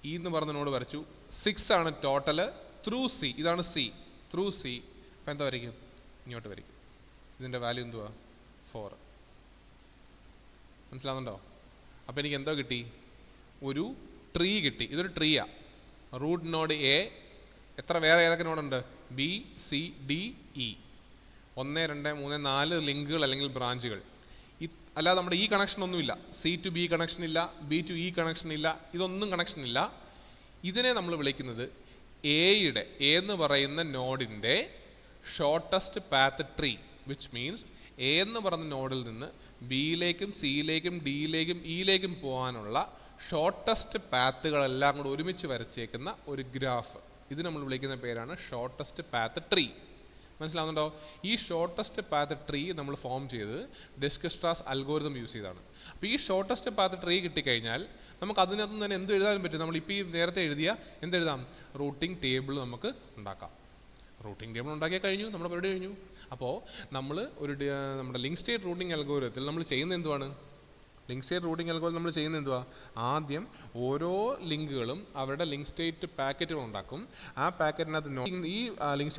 ഇ എന്ന് പറഞ്ഞ നോഡ് വരച്ചു. 6 ആണ് ടോട്ടല് ത്രൂ സി. ഇതാണ് സി, ത്രൂ സി. അപ്പം എന്താ വരയ്ക്കും? ഇങ്ങോട്ട് വരയ്ക്കും. ഇതിൻ്റെ വാല്യൂ എന്തുവാ? 4. മനസ്സിലാവുന്നുണ്ടോ? അപ്പോൾ എനിക്ക് എന്തോ കിട്ടി? ഒരു ട്രീ കിട്ടി. ഇതൊരു ട്രീയാ. Root node A. എത്ര വേറെ ഏതൊക്കെ നോഡുണ്ട്? B C D E. 1 2 3 4 ലിങ്കുകൾ അല്ലെങ്കിൽ ബ്രാഞ്ചുകൾ. അല്ലാതെ നമ്മുടെ ഈ കണക്ഷൻ ഒന്നുമില്ല. സി ടു ബി കണക്ഷൻ ഇല്ല, ബി ടു ഇ കണക്ഷൻ ഇല്ല, ഇതൊന്നും കണക്ഷൻ ഇല്ല. ഇതിനെ നമ്മൾ വിളിക്കുന്നത് എയുടെ എന്ന് പറയുന്ന നോഡിൻ്റെ shortest path tree, which means A എന്ന് പറയുന്ന നോഡിൽ നിന്ന് ബിയിലേക്കും സിയിലേക്കും ഡിയിലേക്കും ഇയിലേക്കും പോകാനുള്ള ഷോർട്ടസ്റ്റ് പാത്തുകളെല്ലാം കൂടെ ഒരുമിച്ച് വരച്ചേക്കുന്ന ഒരു ഗ്രാഫ്. ഇത് നമ്മൾ വിളിക്കുന്ന പേരാണ് ഷോർട്ടസ്റ്റ് പാത്ത് ട്രീ. മനസ്സിലാവുന്നുണ്ടോ? ഈ ഷോർട്ടസ്റ്റ് പാത്ത് ട്രീ നമ്മൾ ഫോം ചെയ്ത് ഡിസ്ക്രിസ്ട്രാസ് അൽഗോരിതം യൂസ് ചെയ്താണ്. അപ്പോൾ ഈ ഷോർട്ടസ്റ്റ് പാത്ത് ട്രീ കിട്ടിക്കഴിഞ്ഞാൽ നമുക്ക് അതിനകത്ത് തന്നെ എന്ത് എഴുതാൻ പറ്റും? നമ്മളിപ്പോൾ ഈ നേരത്തെ എഴുതിയ എന്തെഴുതാം? റൂട്ടിംഗ് ടേബിൾ നമുക്ക് ഉണ്ടാക്കാം. റൂട്ടിംഗ് ടേബിൾ ഉണ്ടാക്കിയാൽ കഴിഞ്ഞു, നമ്മുടെ പരിപാടി കഴിഞ്ഞു. അപ്പോൾ നമ്മൾ നമ്മുടെ ലിങ്ക് സ്റ്റേറ്റ് റൂട്ടിംഗ് അൽഗോരിതത്തിൽ നമ്മൾ ചെയ്യുന്ന എന്തുവാണ്? ലിങ്ക് സ്റ്റേറ്റ് റൂട്ടിംഗ് അൽഗോരിതം നമ്മൾ ചെയ്യുന്നത് എന്തുവാ? ആദ്യം ഓരോ ലിങ്കുകളും അവരുടെ ലിങ്ക് സ്റ്റേറ്റ് പാക്കറ്റുകൾ ഉണ്ടാക്കും. ആ പാക്കറ്റിനകത്ത് ലിങ്ക്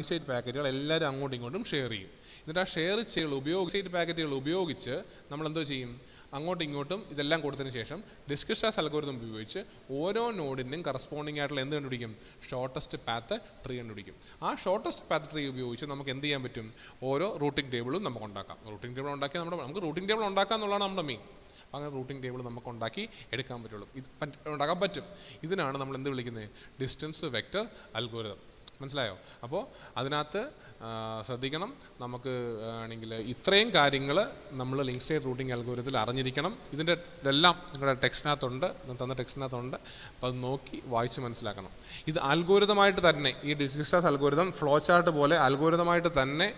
സ്റ്റേറ്റ് പാക്കറ്റുകൾ എല്ലാവരും അങ്ങോട്ടും ഇങ്ങോട്ടും ഷെയർ ചെയ്യും. എന്നിട്ട് ആ ഷെയർ സ്റ്റേറ്റ് പാക്കറ്റുകൾ ഉപയോഗിച്ച് നമ്മൾ എന്തോ ചെയ്യും? അങ്ങോട്ടും ഇങ്ങോട്ടും ഇതെല്ലാം കൊടുത്തതിന് ശേഷം ഡിസ്ക്രിസ്ട്രാസ് അൽഗോരിതം ഉപയോഗിച്ച് ഓരോ നോഡിനും കറസ്പോണ്ടിങ് ആയിട്ടുള്ള എന്ത് കണ്ടുപിടിക്കും? ഷോർട്ടസ്റ്റ് പാത്ത് ട്രീ കണ്ടുപിടിക്കും. ആ ഷോർട്ടസ്റ്റ് പാത്ത് ട്രീ ഉപയോഗിച്ച് നമുക്ക് എന്ത് ചെയ്യാൻ പറ്റും? ഓരോ റൂട്ടിംഗ് ടേബിളും നമുക്ക് ഉണ്ടാക്കാം. റൂട്ടിംഗ് ടേബിൾ ഉണ്ടാക്കി നമുക്ക് റൂട്ടിംഗ് ടേബിൾ ഉണ്ടാക്കുക എന്നുള്ളതാണ് നമ്മുടെ മെയിൻ. അങ്ങനെ റൂട്ടിംഗ് ടേബിൾ നമുക്ക് ഉണ്ടാക്കി എടുക്കാൻ പറ്റുള്ളൂ. ഇത് ഉണ്ടാക്കാൻ പറ്റും. ഇതിനാണ് നമ്മൾ എന്ത് വിളിക്കുന്നത്? Distance vector algorithm. മനസ്സിലായോ? അപ്പോൾ അതിനകത്ത് ശ്രദ്ധിക്കണം, നമുക്ക് ആണെങ്കിൽ ഇത്രയും കാര്യങ്ങൾ നമ്മൾ ലിങ്ക് സ്റ്റേറ്റ് റൂട്ടിംഗ് അൽഗോരിതത്തിൽ അറിഞ്ഞിരിക്കണം. ഇതിൻ്റെ ഇതെല്ലാം നിങ്ങളുടെ ടെക്സ്റ്റിനകത്തുണ്ട്, തന്ന ടെക്സ്റ്റിനകത്തുണ്ട്. അപ്പോൾ അത് നോക്കി വായിച്ച് മനസ്സിലാക്കണം. ഇത് അൽഗോരിതമായിട്ട് തന്നെ, ഈ ഡിസ്ക്രിസ്ട്രാസ് അൽഗോരിതം ഫ്ലോ ചാർട്ട് പോലെ അൽഗോരിതമായിട്ട് തന്നെ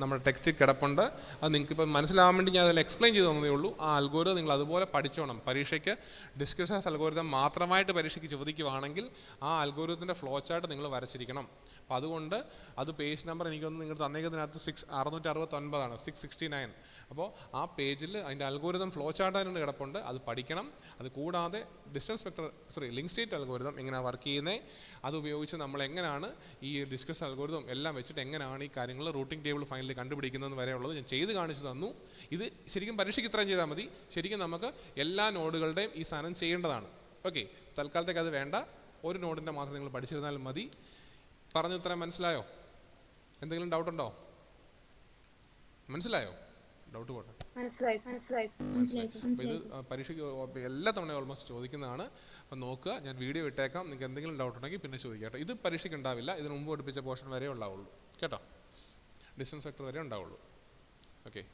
നമ്മുടെ ടെക്സ്റ്റിൽ കിടപ്പുണ്ട്. അത് നിങ്ങൾക്ക് ഇപ്പം മനസ്സിലാവാൻ വേണ്ടി ഞാൻ അതിൽ എക്സ്പ്ലെയിൻ ചെയ്ത് തന്നതേ ഉള്ളൂ. ആ അൽഗോരിതം നിങ്ങൾ അതുപോലെ പഠിച്ചോണം. പരീക്ഷയ്ക്ക് ഡിസ്ക്രിസ്ട്രാസ് അൽഗോരിതം മാത്രമായിട്ട് പരീക്ഷയ്ക്ക് ചോദിക്കുകയാണെങ്കിൽ ആ അൽഗോരിതത്തിൻ്റെ ഫ്ലോ ചാർട്ട് നിങ്ങൾ വരച്ചിരിക്കണം. അപ്പോൾ അതുകൊണ്ട് അത് പേജ് നമ്പർ എനിക്കൊന്ന് നിങ്ങൾ തന്നേക്കുന്നതിനകത്ത് 669 669. അപ്പോൾ ആ പേജിൽ അതിൻ്റെ അൽഗോരിതം ഫ്ലോ ചാർട്ടായിട്ട് കിടപ്പുണ്ട്. അത് പഠിക്കണം. അത് കൂടാതെ ലിങ്ക് സ്റ്റേറ്റ് അൽഗോരിതം എങ്ങനെയാണ് വർക്ക് ചെയ്യുന്നത്, അത് ഉപയോഗിച്ച് നമ്മൾ എങ്ങനെയാണ് ഈ ഡിസ്ക്രിസ്ട്രാസ് അൽഗോരിതം എല്ലാം വെച്ചിട്ട് എങ്ങനെയാണ് ഈ കാര്യങ്ങൾ റൂട്ടിംഗ് ടേബിൾ ഫൈനലി കണ്ടുപിടിക്കുന്നതെന്ന് വരെയുള്ളത് ഞാൻ ചെയ്ത് കാണിച്ചു തന്നു. ഇത് ശരിക്കും പരീക്ഷയ്ക്ക് ഇത്രയും ചെയ്താൽ മതി. ശരിക്കും നമുക്ക് എല്ലാ നോഡുകളുടെയും ഈ സാധനം ചെയ്യേണ്ടതാണ്. ഓക്കെ, തൽക്കാലത്തേക്ക് അത് വേണ്ട. ഒരു നോഡിൻ്റെ മാത്രം നിങ്ങൾ പഠിച്ചിരുന്നാലും മതി. പറഞ്ഞു ഇത്രയും മനസ്സിലായോ? എന്തെങ്കിലും ഡൗട്ട് ഉണ്ടോ? മനസ്സിലായോ? ഡൗട്ട് പോട്ടെ. അപ്പോൾ ഇത് പരീക്ഷയ്ക്ക് എല്ലാ തവണയും ഓൾമോസ്റ്റ് ചോദിക്കുന്നതാണ്. അപ്പം നോക്കുക, ഞാൻ വീഡിയോ ഇട്ടേക്കാം. നിങ്ങൾക്ക് എന്തെങ്കിലും ഡൗട്ട് ഉണ്ടെങ്കിൽ പിന്നെ ചോദിക്കാം കേട്ടോ. ഇത് പരീക്ഷയ്ക്ക് ഉണ്ടാവില്ല. ഇതിന് മുമ്പ് പഠിപ്പിച്ച പോർഷൻ വരെ ഉണ്ടാവുള്ളൂ കേട്ടോ. ഡിസ്റ്റൻസ് വെക്റ്റർ വരെ ഉണ്ടാവുള്ളൂ. ഓക്കെ.